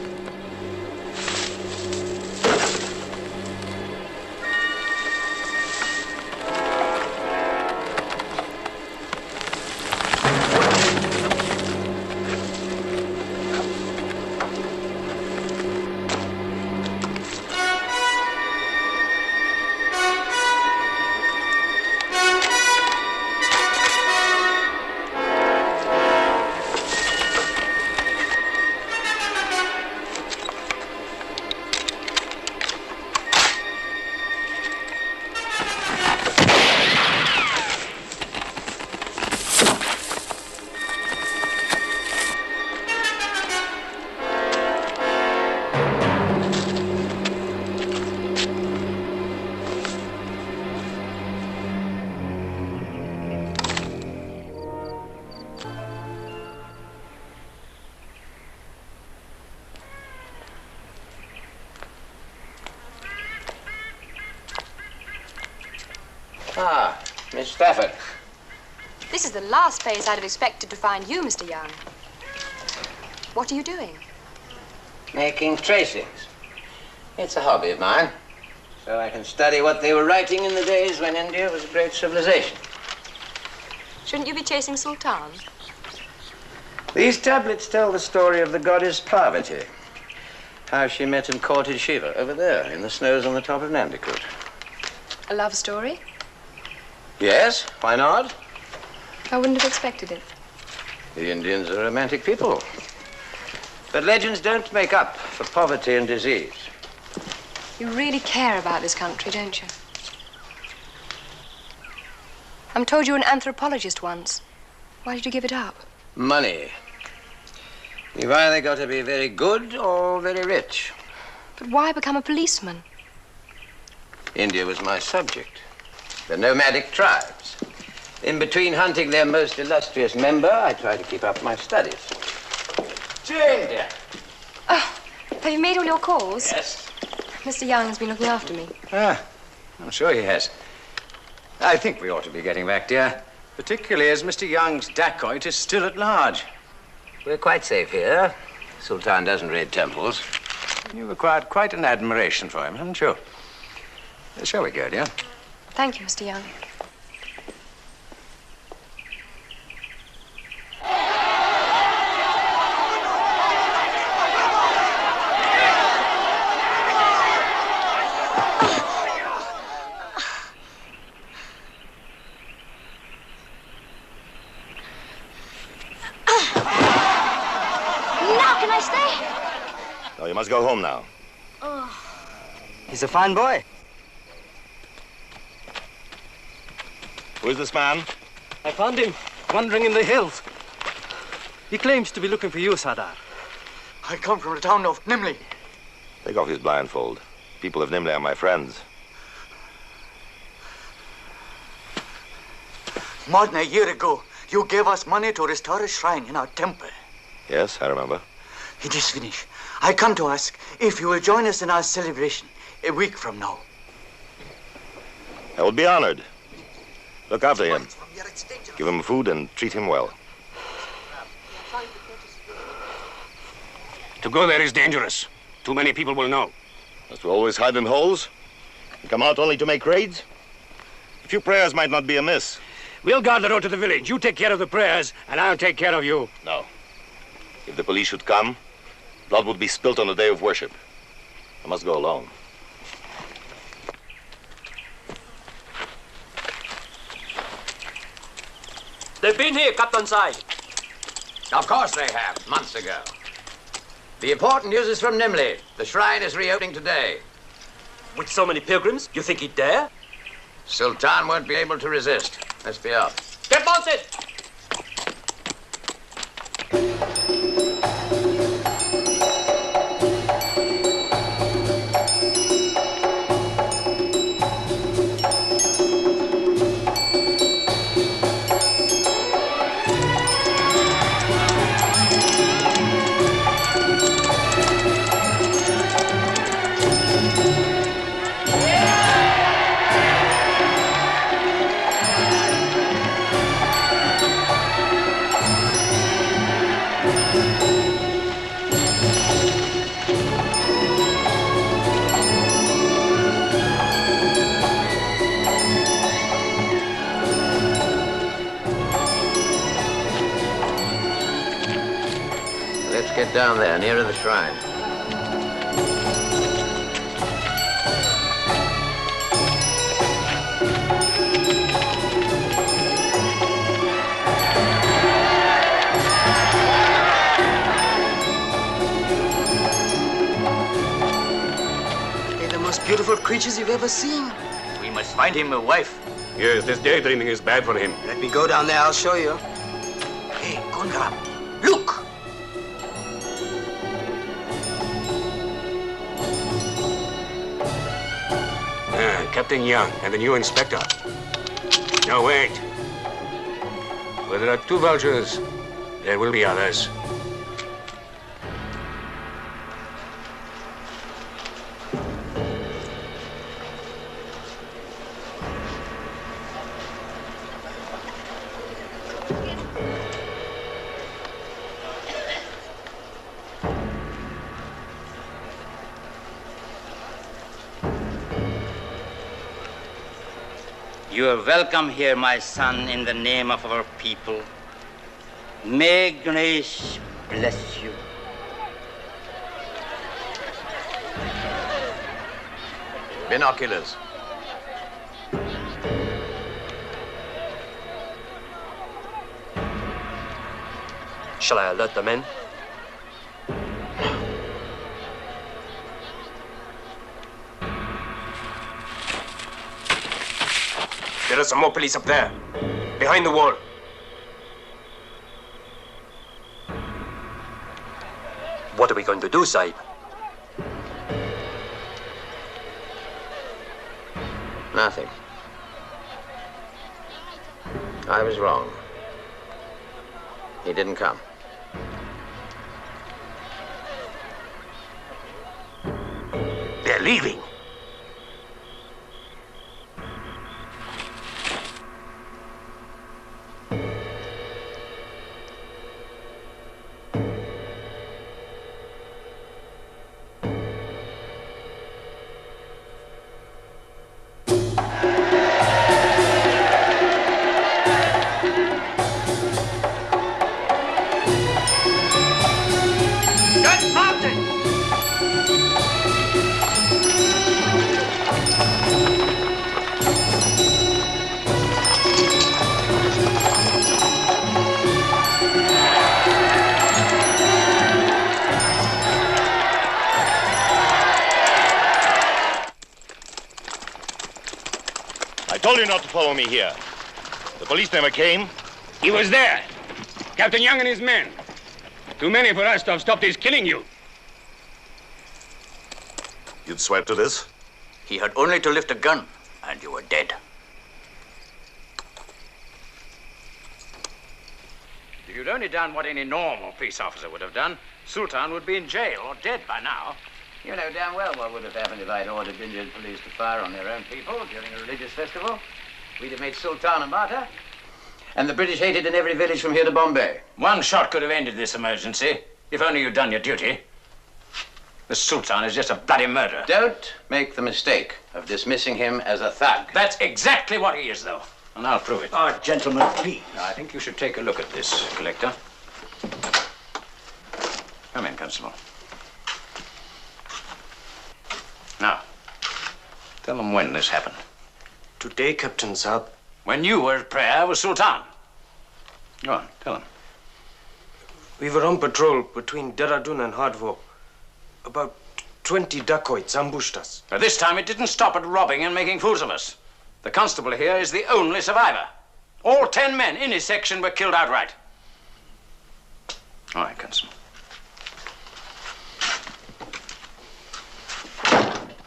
Ah, Miss Stafford. This is the last place I'd have expected to find you, Mr. Young. What are you doing? Making tracings. It's a hobby of mine. So I can study what they were writing in the days when India was a great civilization. Shouldn't you be chasing Sultan? These tablets tell the story of the goddess Parvati. How she met and courted Shiva over there in the snows on the top of Nandikut. A love story? Yes, why not? I wouldn't have expected it. The Indians are a romantic people. But legends don't make up for poverty and disease. You really care about this country, don't you? I'm told you were an anthropologist once. Why did you give it up? Money. You've either got to be very good or very rich. But why become a policeman? India was my subject. The nomadic tribes. In between hunting their most illustrious member, I try to keep up my studies. To India. Oh, have you made all your calls? Yes. Mr. Young's been looking after me. Ah, I'm sure he has. I think we ought to be getting back, dear. Particularly as Mr. Young's dacoit is still at large. We're quite safe here. Sultan doesn't raid temples. You've acquired quite an admiration for him, haven't you? Shall we go, dear? Thank you, Mr. Young. Can I stay? No, you must go home now. Oh. He's a fine boy. Who is this man? I found him wandering in the hills. He claims to be looking for you, Sardar. I come from the town of Nimli. Take off his blindfold. People of Nimle are my friends. More than a year ago, you gave us money to restore a shrine in our temple. Yes, I remember. It is finished. I come to ask if you will join us in our celebration a week from now. I will be honored. Look after him. Give him food and treat him well. To go there is dangerous. Too many people will know. Must we always hide in holes? And come out only to make raids? A few prayers might not be amiss. We'll guard the road to the village. You take care of the prayers, and I'll take care of you. No. If the police should come, blood would be spilt on the day of worship. I must go alone. They've been here, Captain Sai. Of course they have, months ago. The important news is from Nimli. The shrine is reopening today. With so many pilgrims, you think he'd dare? Sultan won't be able to resist. Let's be off. Get mounted! Get down there, nearer the shrine. They're the most beautiful creatures you've ever seen. We must find him a wife. Yes, this daydreaming is bad for him. Let me go down there, I'll show you. Hey, Gungram, look! Captain Young and the new inspector. No, wait. Where there are two vultures, there will be others. You are welcome here, my son, in the name of our people. May Ganesh bless you. Binoculars. Shall I alert the men? There are some more police up there, behind the wall. What are we going to do, Sahib? Nothing. I was wrong. He didn't come. They're leaving. told you not to follow me here. The police never came. He was there. Captain Young and his men. Too many for us to have stopped his killing you. You'd swear to this? He had only to lift a gun, and you were dead. If you'd only done what any normal peace officer would have done, Sultan would be in jail or dead by now. You know damn well what would have happened if I'd ordered Indian police to fire on their own people during a religious festival. We'd have made Sultan a martyr. And the British hated in every village from here to Bombay. One shot could have ended this emergency, if only you'd done your duty. The Sultan is just a bloody murderer. Don't make the mistake of dismissing him as a thug. That's exactly what he is, though. And I'll prove it. Oh, gentlemen, please. Now, I think you should take a look at this, Collector. Come in, Constable. Now, tell them when this happened. Today, Captain Saab. When you were at prayer with Sultan. Go on, tell them. We were on patrol between Dehradun and Hardwar. About 20 dacoits ambushed us. But this time it didn't stop at robbing and making fools of us. The constable here is the only survivor. All 10 men in his section were killed outright. All right, Constable.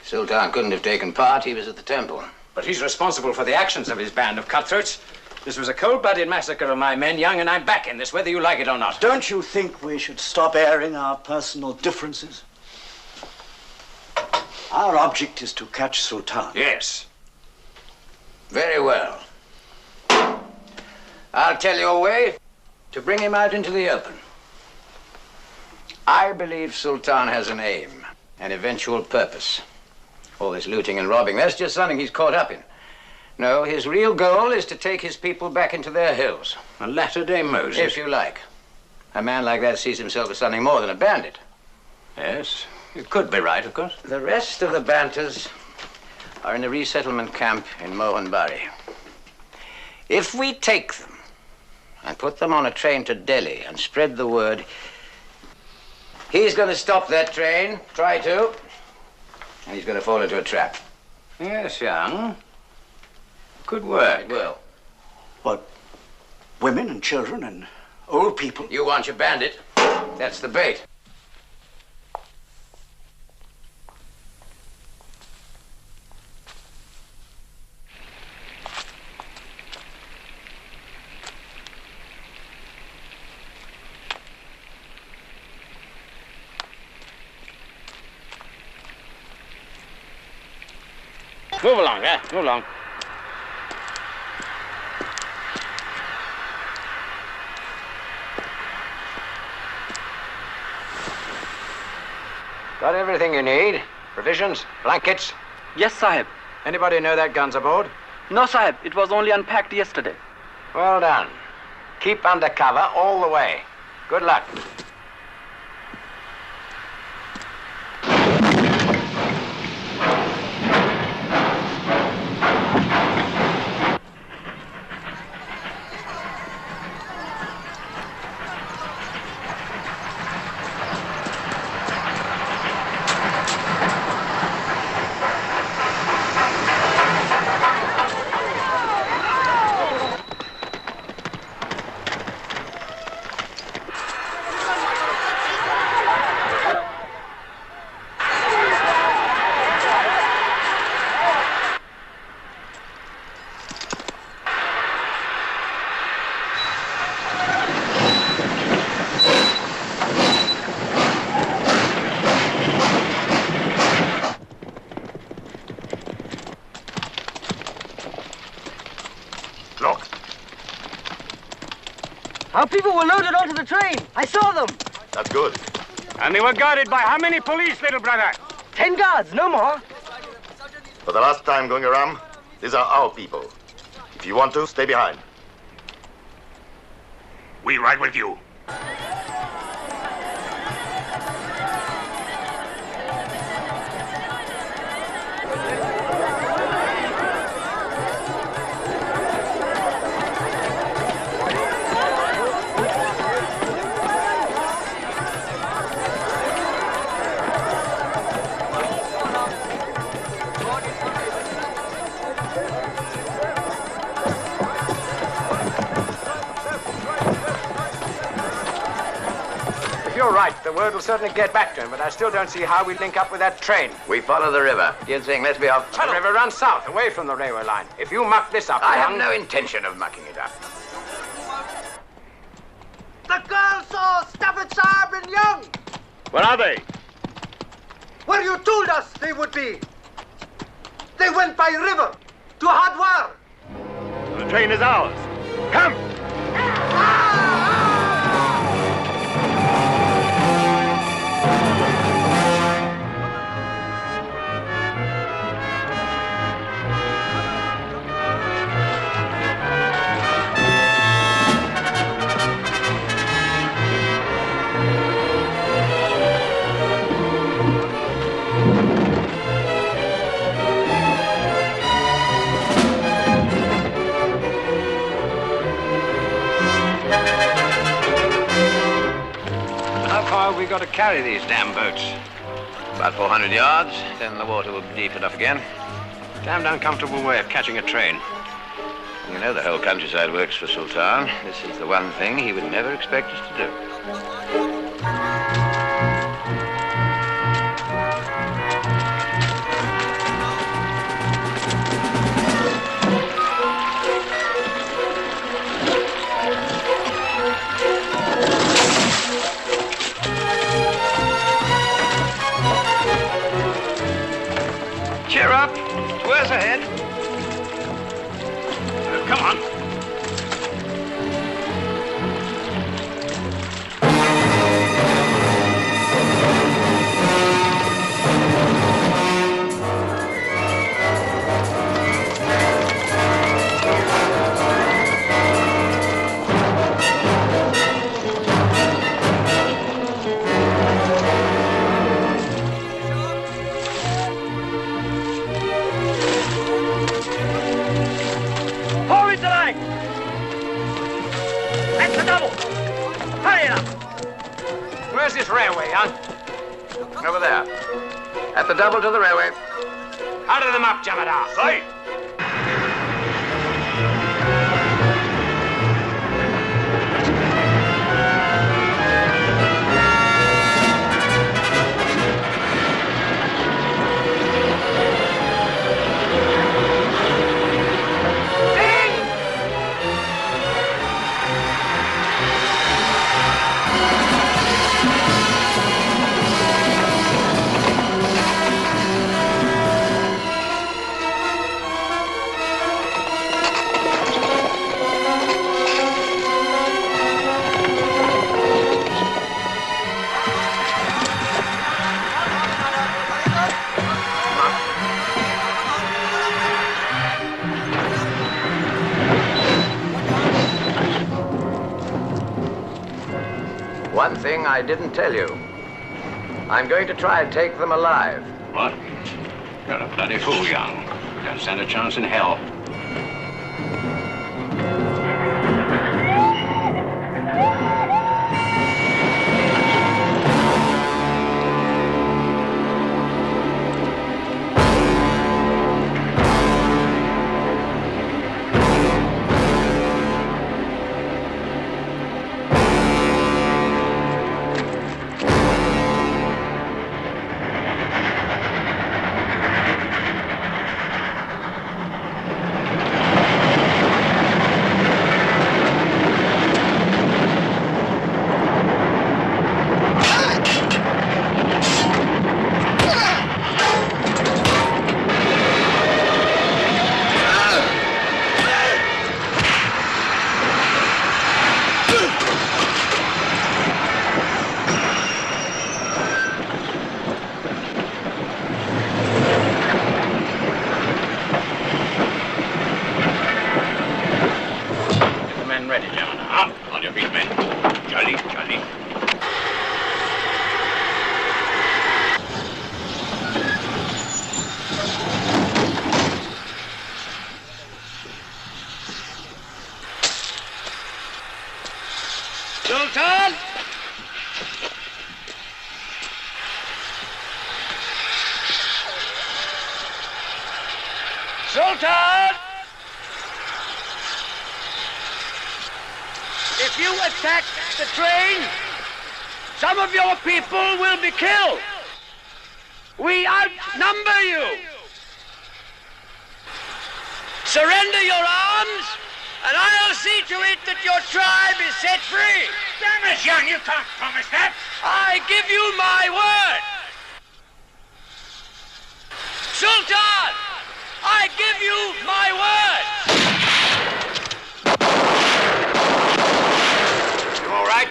Sultan couldn't have taken part. He was at the temple. But he's responsible for the actions of his band of cutthroats. This was a cold-blooded massacre of my men, Young, and I'm back in this, whether you like it or not. Don't you think we should stop airing our personal differences? Our object is to catch Sultan. Yes. Very well. I'll tell you a way to bring him out into the open. I believe Sultan has an aim, an eventual purpose. All this looting and robbing, that's just something he's caught up in. No, his real goal is to take his people back into their hills. A latter-day Moses. If you like. A man like that sees himself as something more than a bandit. Yes, it could be right, of course. The rest of the Banters are in a resettlement camp in Mohanbari. If we take them and put them on a train to Delhi and spread the word, he's going to stop that train, try to, and he's going to fall into a trap. Yes, Young. Good work. Well. What? Women and children and old people? You want your bandit. That's the bait. Move along, yeah? Move along. Got everything you need? Provisions? Blankets? Yes, Sahib. Anybody know that gun's aboard? No, Sahib. It was only unpacked yesterday. Well done. Keep under cover all the way. Good luck. Our people were loaded onto the train. I saw them. That's good. And they were guarded by how many police, little brother? 10 guards, no more. For the last time, Gungaram, these are our people. If you want to, stay behind. We'll ride with you. word will certainly get back to him, but I still don't see how we link up with that train. We follow the river. You're saying let's be off. The river runs south, away from the railway line. If you muck this up, I have no intention of mucking it up. The girls saw Stafford Saab and Young. Where are they? Where you told us they would be. They went by river to Hardwar. The train is ours. Come! We got to carry these damn boats. About 400 yards, then the water will be deep enough again. Damned uncomfortable way of catching a train. You know the whole countryside works for Sultan. This is the one thing he would never expect us to do. Cheer up. It's worse ahead. Come on. Where's this railway, Young? Over there. At the double to the railway. Out of them up, Jamadar. Sight! One thing I didn't tell you. I'm going to try and take them alive. What? You're a bloody fool, Young. You don't stand a chance in hell. Sultan! Sultan! If you attack the train, Some of your people will be killed. We outnumber you. Surrender your arms, and I'll see to it that your tribe is set free. Damn it, young, you can't promise that. I give you my word. Sultan, I give you my word. You all right?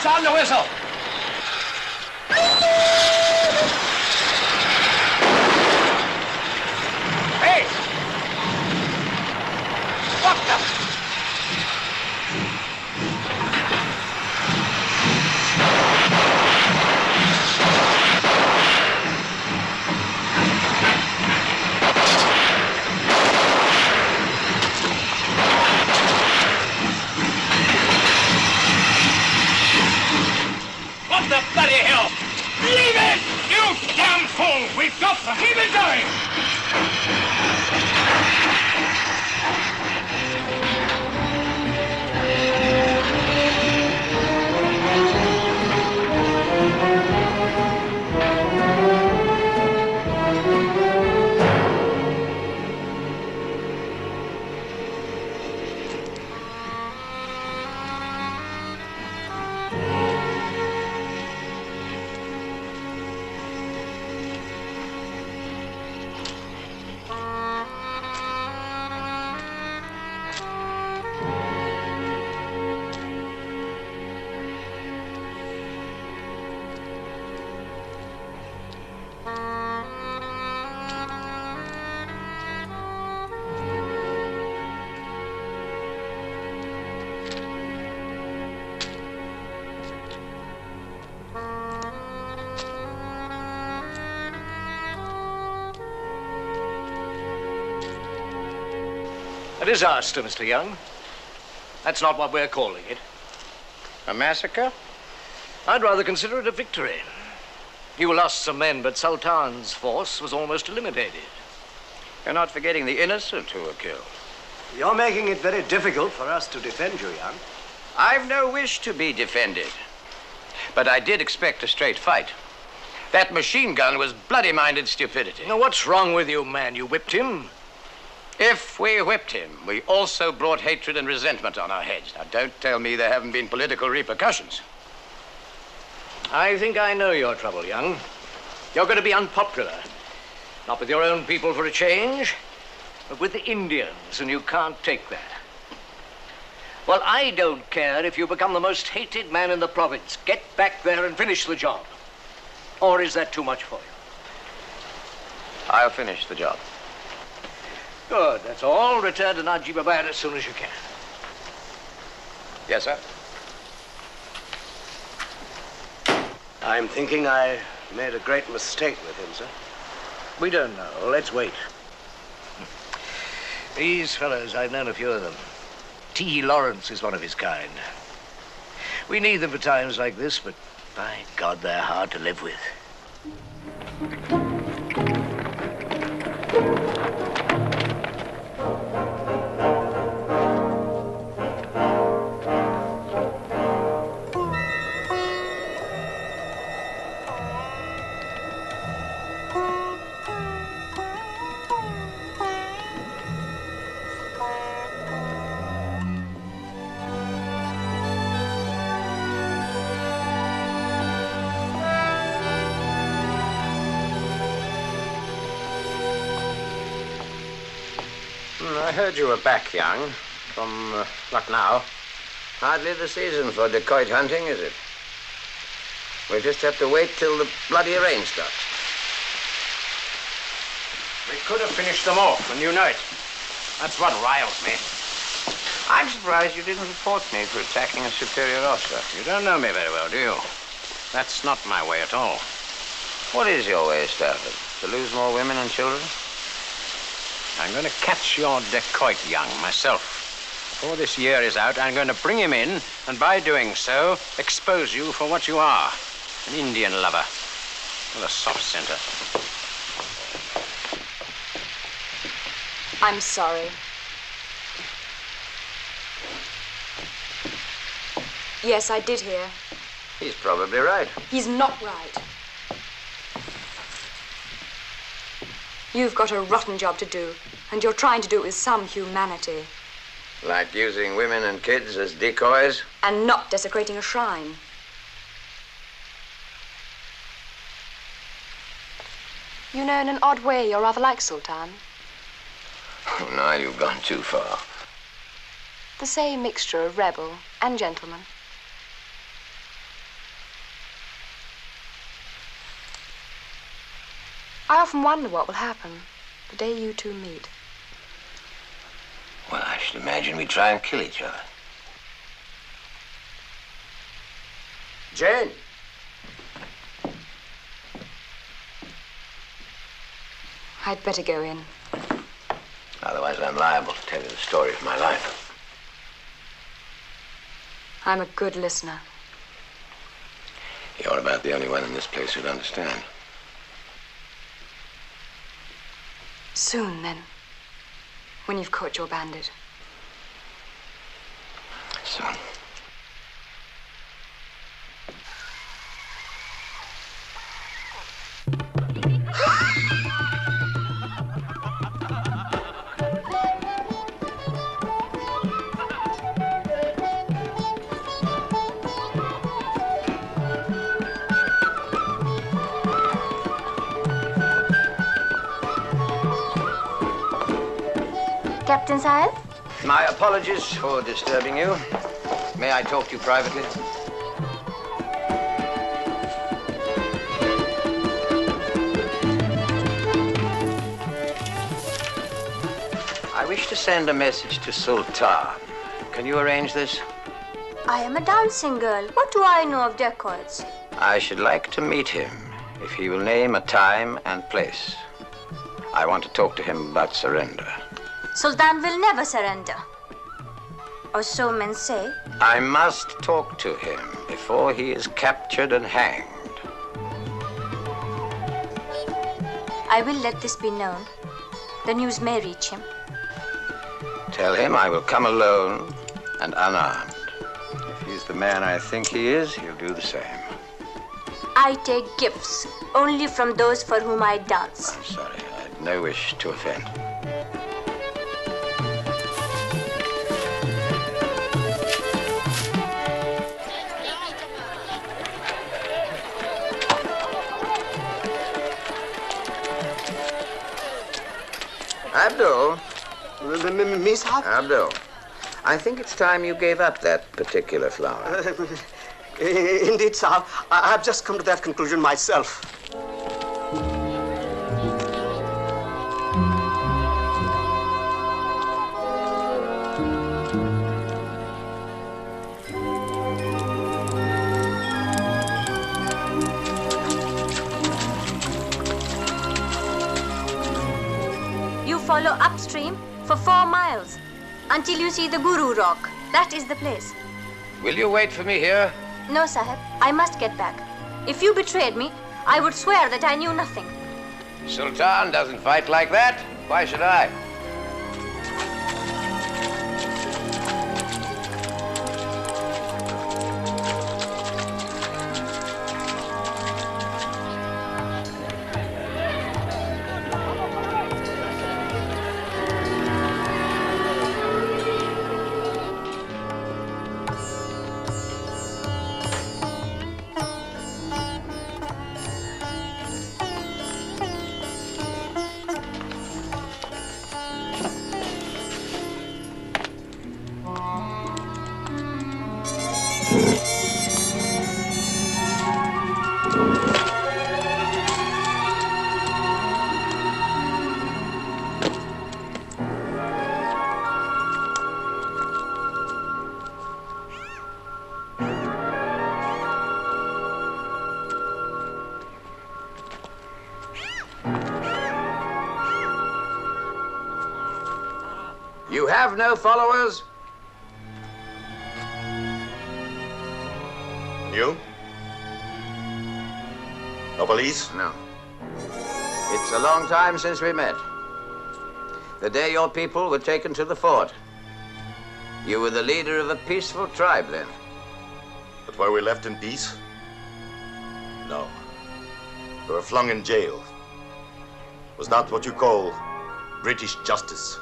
Sound the whistle. Hey! What the? What the bloody hell? Leave it! You damn fool! We've got them! Keep it going! A disaster, Mr. Young. That's not what we're calling it. A massacre? I'd rather consider it a victory. You lost some men, but Sultan's force was almost eliminated. You're not forgetting the innocent who were killed. You're making it very difficult for us to defend you, Young. I've no wish to be defended. But I did expect a straight fight. That machine gun was bloody-minded stupidity. Now, what's wrong with you, man? You whipped him? If we whipped him, we also brought hatred and resentment on our heads. Now, don't tell me there haven't been political repercussions. I think I know your trouble, young. You're going to be unpopular. Not with your own people for a change, but with the Indians, and you can't take that. Well, I don't care if you become the most hated man in the province. Get back there and finish the job. Or is that too much for you? I'll finish the job. Good, that's all. Return to Najibabad as soon as you can. Yes, sir. I'm thinking I made a great mistake with him, sir. We don't know. Let's wait. These fellows, I've known a few of them. T. Lawrence is one of his kind. We need them for times like this, but by God, they're hard to live with. I heard you were back, young. From, what now? Hardly the season for dacoit hunting, is it? We'll just have to wait till the bloody rain stops. We could have finished them off, and you know it. That's what riles me. I'm surprised you didn't report me for attacking a superior officer. You don't know me very well, do you? That's not my way at all. What is your way, Stafford? To lose more women and children? I'm going to catch your dacoit, young, myself. Before this year is out, I'm going to bring him in, and by doing so, expose you for what you are. An Indian lover. With a soft center. I'm sorry. Yes, I did hear. He's probably right. He's not right. You've got a rotten job to do, and you're trying to do it with some humanity. Like using women and kids as decoys? And not desecrating a shrine. You know, in an odd way, you're rather like Sultan. Oh, now you've gone too far. The same mixture of rebel and gentleman. I often wonder what will happen the day you two meet. Well, I should imagine we try and kill each other. Jane! I'd better go in. Otherwise, I'm liable to tell you the story of my life. I'm a good listener. You're about the only one in this place who'd understand. Soon, then, when you've caught your bandit. Soon. Captain Sahib? My apologies for disturbing you. May I talk to you privately? I wish to send a message to Sultan. Can you arrange this? I am a dancing girl. What do I know of dacoits? I should like to meet him, if he will name a time and place. I want to talk to him about surrender. Sultan will never surrender. Or so men say. I must talk to him before he is captured and hanged. I will let this be known. The news may reach him. Tell him I will come alone and unarmed. If he's the man I think he is, he'll do the same. I take gifts only from those for whom I dance. I'm sorry. I have no wish to offend. Abdul. Miss Hart? Abdul, I think it's time you gave up that particular flower. Indeed, sir. I've just come to that conclusion myself. You follow upstream for 4 miles until you see the Guru Rock. That is the place. Will you wait for me here? No, Sahib. I must get back. If you betrayed me, I would swear that I knew nothing. Sultan doesn't fight like that. Why should I? You have no followers? You? No police? No. It's a long time since we met. The day your people were taken to the fort. You were the leader of a peaceful tribe then. But were we left in peace? No. We were flung in jail. Was that what you call British justice?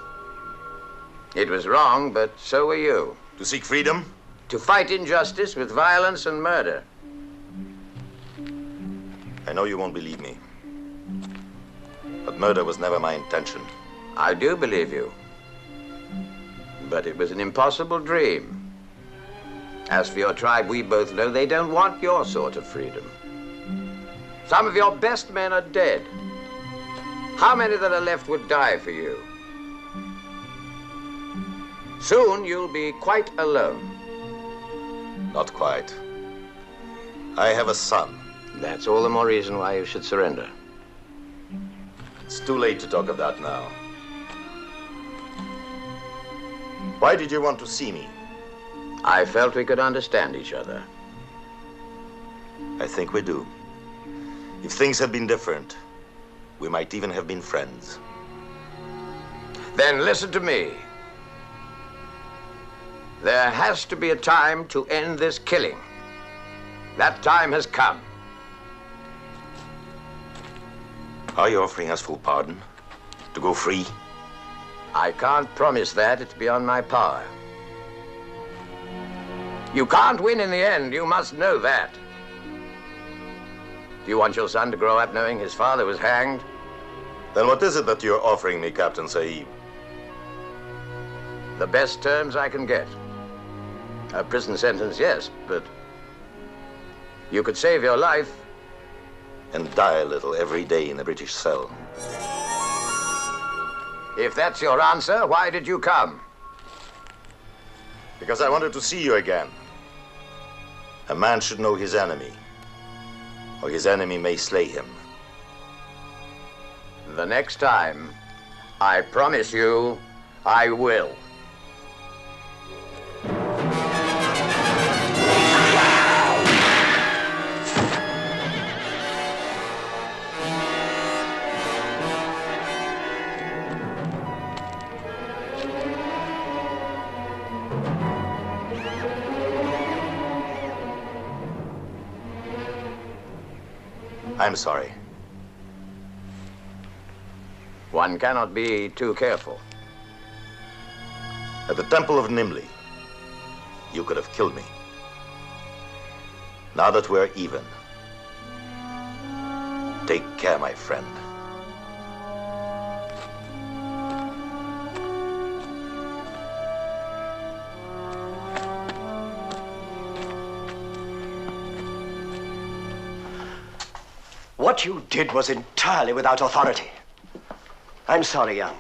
It was wrong, but so were you. To seek freedom? To fight injustice with violence and murder. I know you won't believe me. But murder was never my intention. I do believe you. But it was an impossible dream. As for your tribe, we both know they don't want your sort of freedom. Some of your best men are dead. How many that are left would die for you? Soon you'll be quite alone. Not quite. I have a son. That's all the more reason why you should surrender. It's too late to talk of that now. Why did you want to see me? I felt we could understand each other. I think we do. If things had been different, we might even have been friends. Then listen to me. There has to be a time to end this killing. That time has come. Are you offering us full pardon? To go free? I can't promise that. It's beyond my power. You can't win in the end. You must know that. Do you want your son to grow up knowing his father was hanged? Then what is it that you're offering me, Captain Sahib? The best terms I can get. A prison sentence, yes, but you could save your life. And die a little every day in a British cell. If that's your answer, why did you come? Because I wanted to see you again. A man should know his enemy, or his enemy may slay him. The next time, I promise you, I will. I'm sorry. One cannot be too careful. At the Temple of Nimli, you could have killed me. Now that we're even, take care, my friend. What you did was entirely without authority. I'm sorry, Young.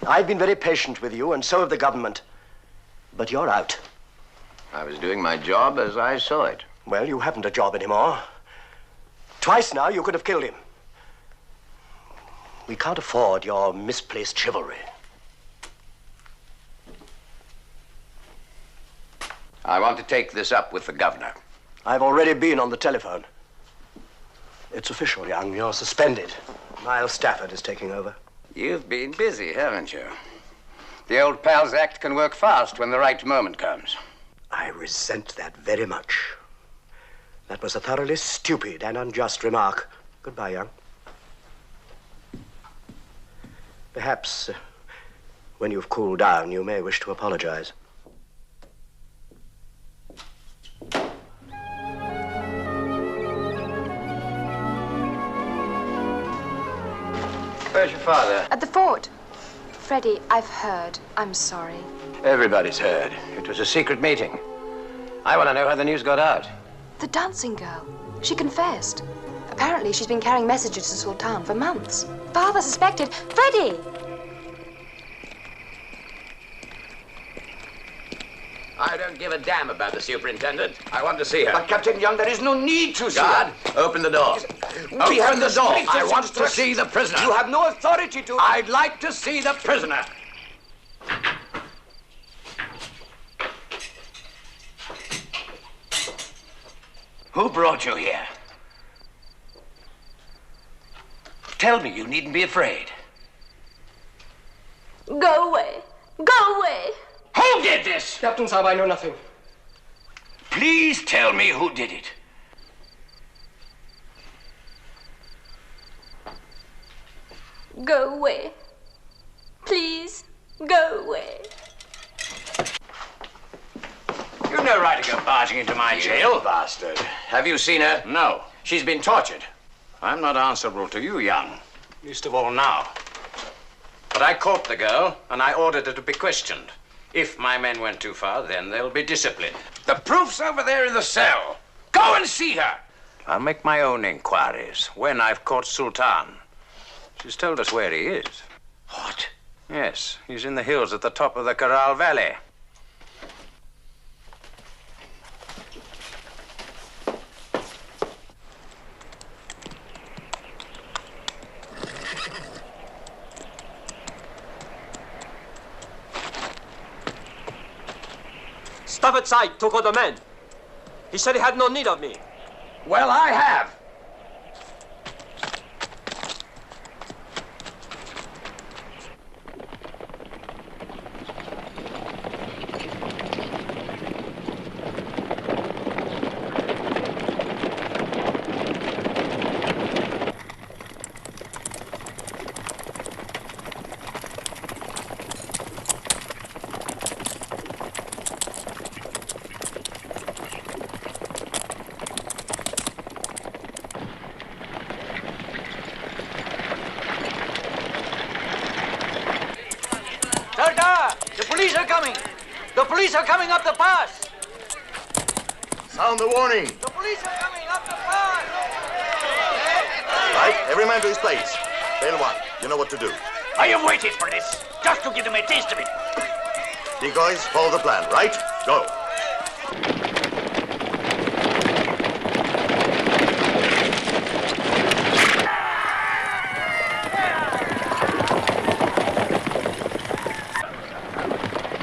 I've been very patient with you, and so have the government. But you're out. I was doing my job as I saw it. Well, you haven't a job anymore. Twice now, you could have killed him. We can't afford your misplaced chivalry. I want to take this up with the governor. I've already been on the telephone. It's official, Young. You're suspended. Miles Stafford is taking over. You've been busy, haven't you? The old Pals Act can work fast when the right moment comes. I resent that very much. That was a thoroughly stupid and unjust remark. Goodbye, Young. Perhaps, when you've cooled down, you may wish to apologize. Where's your father? At the fort. Freddie, I've heard. I'm sorry. Everybody's heard. It was a secret meeting. I want to know how the news got out. The dancing girl. She confessed. Apparently, she's been carrying messages to Sultan for months. Father suspected. Freddie! I don't give a damn about the superintendent. I want to see her. But, Captain Young, there is no need to see Guard, her. open the door. We have Open the door. strictest I want to instructions. see the prisoner. You have no authority to... I'd like to see the prisoner. Who brought you here? Tell me, you needn't be afraid. Go away. Go away. Who did this? Captain Saab, I know nothing. Please tell me who did it. Go away. Please, go away. You've no right to go barging into my jail. bastard. Have you seen her? No. She's been tortured. I'm not answerable to you, Young. Least of all now. But I caught the girl, and I ordered her to be questioned. If my men went too far, then they'll be disciplined. The proof's over there in the cell. Go and see her. I'll make my own inquiries when I've caught Sultan. She's told us where he is. What? Yes, he's in the hills at the top of the Corral Valley. Stafford side took all the men. He said he had no need of me. Well, I have. The police are coming up the pass! Sound the warning. The police are coming up the pass! Right, every man to his place. Bale one, you know what to do. I have waited for this, just to give them a taste of it. Decoys, follow the plan, right? Go.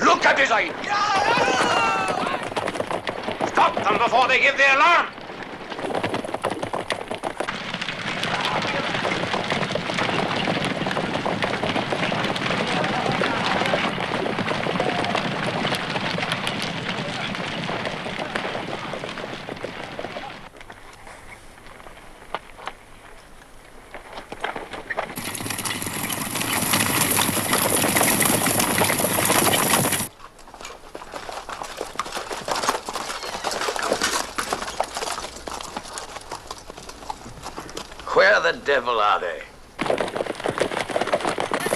Look at his eye. Stop them before they give the alarm. the devil are they?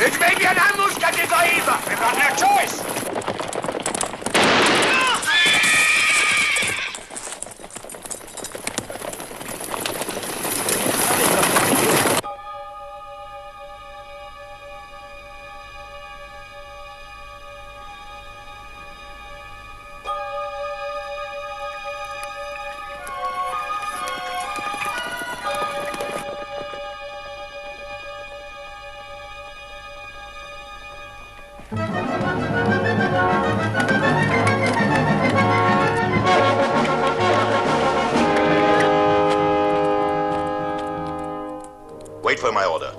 It may be an ambush, Captain Sahib. We've got no choice. Wait for my order.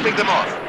Pick them off.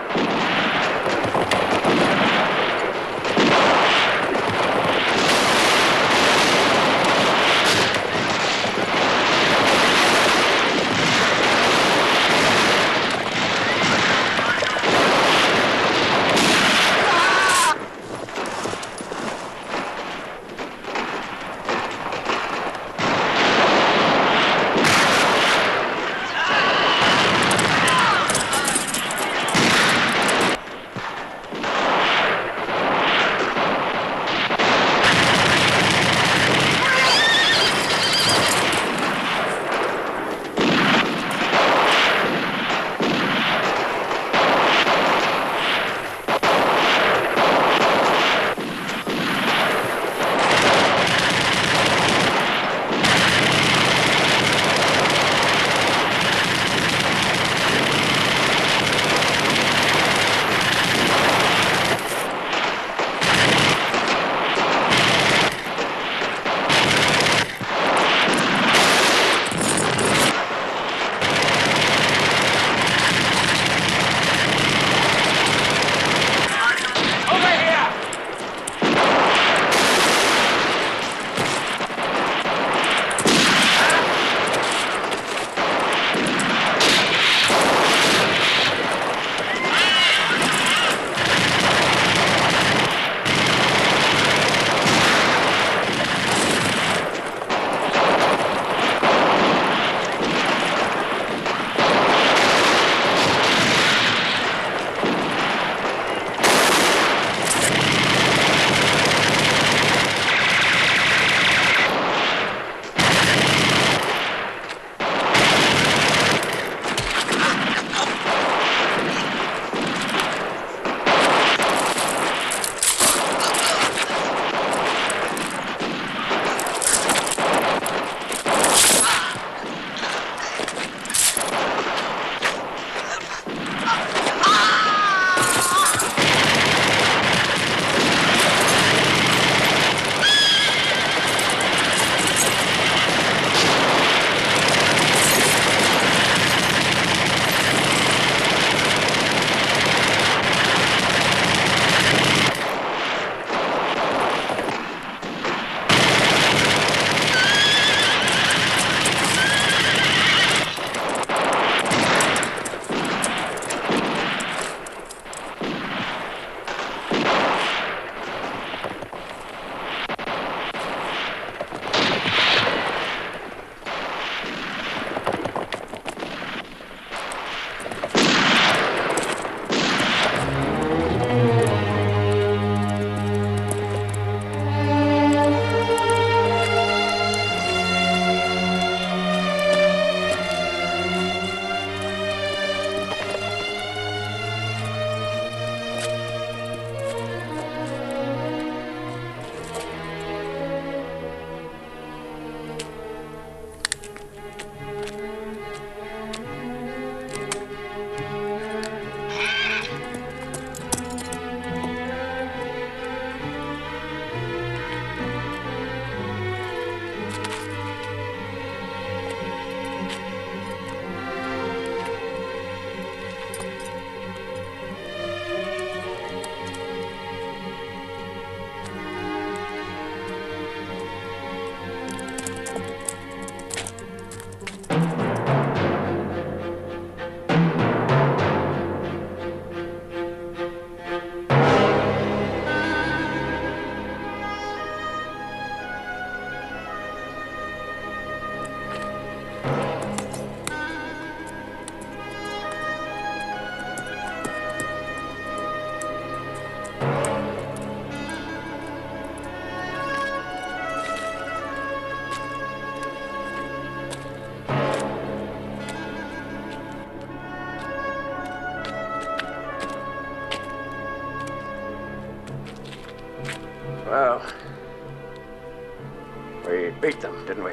beat them, didn't we?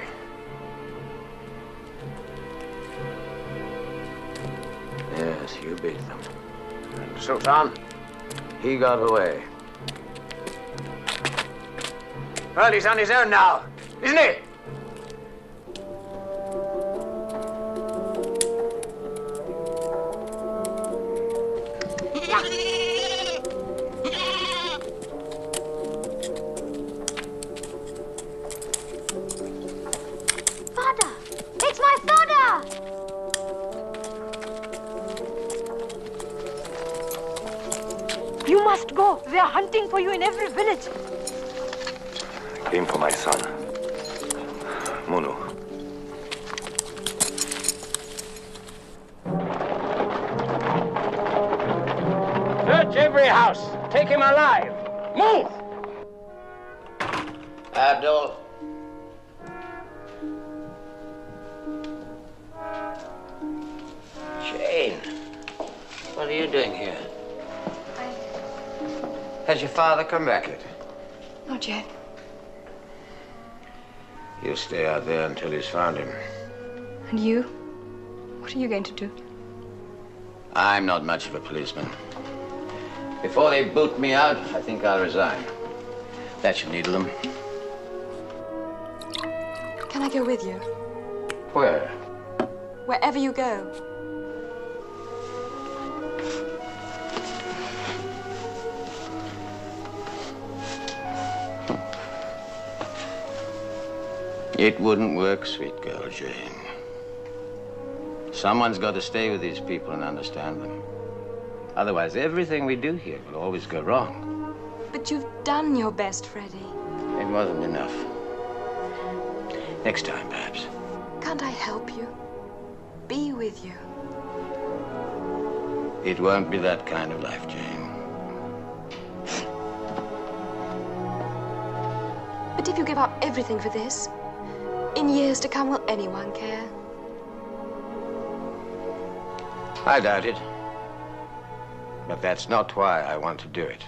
Yes, you beat them. And Sultan? He got away. Well, he's on his own now, isn't he? Father! It's my father! You must go. They are hunting for you in every village. I came for my son. Munu. Search every house. Take him alive. Move! Abdul. Jane, what are you doing here? Has your father come back yet? Not yet. You stay out there until he's found him. And you? What are you going to do? I'm not much of a policeman. Before they boot me out, I think I'll resign. That should needle them. Can I go with you? Where? Wherever you go. It wouldn't work, sweet girl, Jane. Someone's got to stay with these people and understand them. Otherwise, everything we do here will always go wrong. But you've done your best, Freddie. It wasn't enough. Next time, perhaps. Can't I help you? Be with you. It won't be that kind of life, Jane. But if you give up everything for this, in years to come, will anyone care? I doubt it. But that's not why I want to do it.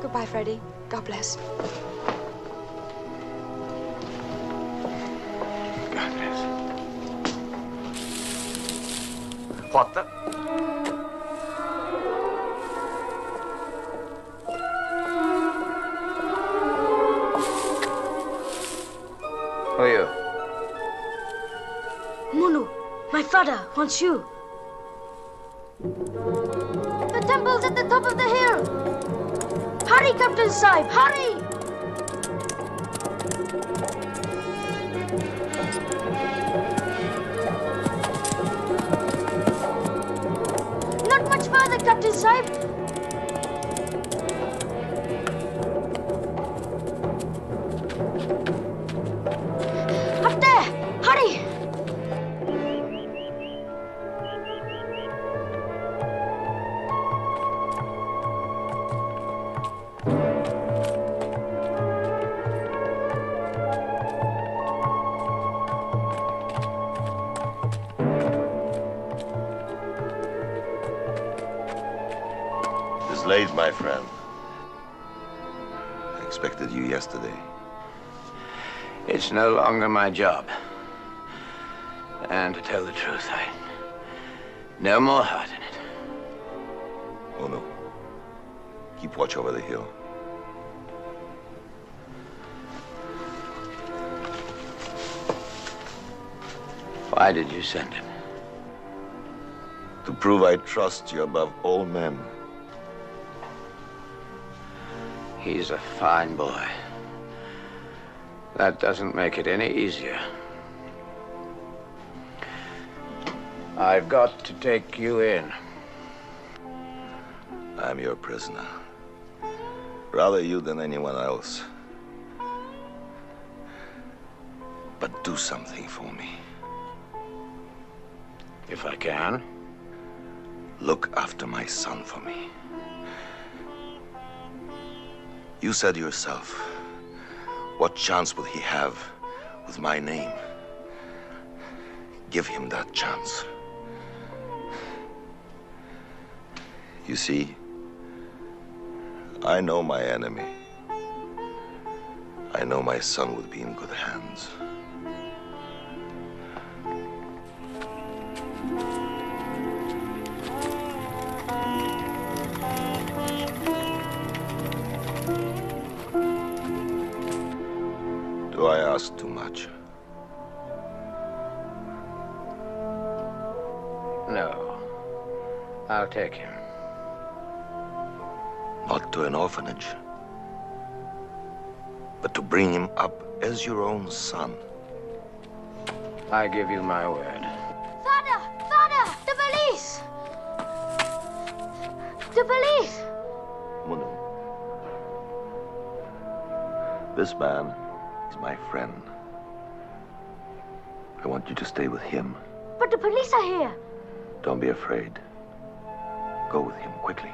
Goodbye, Freddie. God bless. God bless. What the? Who are you? Munu, my father wants you. The temple's at the top of the hill. Hurry, Captain Sahib, hurry! Not much further, Captain Sahib. Up there! Hurry! It's late, my friend. I expected you yesterday. It's no longer my job. And to tell the truth, I no more heart in it. Oh, no. Keep watch over the hill. Why did you send him? To prove I trust you above all men. He's a fine boy. That doesn't make it any easier. I've got to take you in. I'm your prisoner. Rather you than anyone else. But do something for me. If I can. Look after my son for me. You said yourself, what chance will he have with my name? Give him that chance. You see, I know my enemy. I know my son would be in good hands. Do I ask too much? No. I'll take him. Not to an orphanage, but to bring him up as your own son. I give you my word. Father! Father! The police! The police! Munu, this man is my friend. I want you to stay with him. But the police are here. Don't be afraid. Go with him quickly.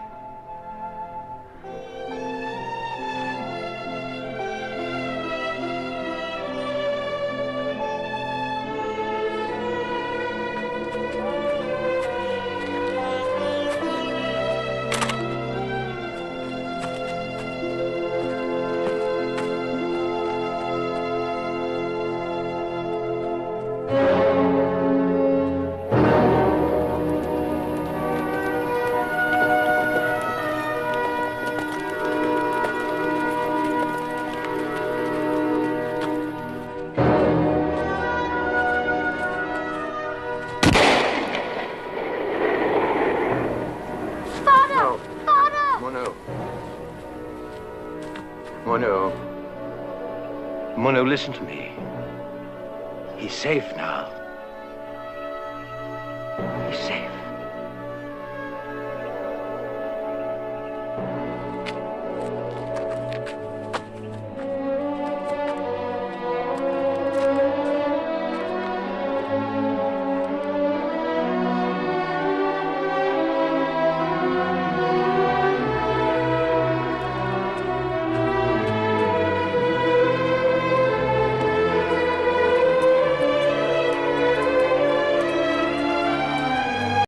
Munu, listen to me. He's safe now. He's safe.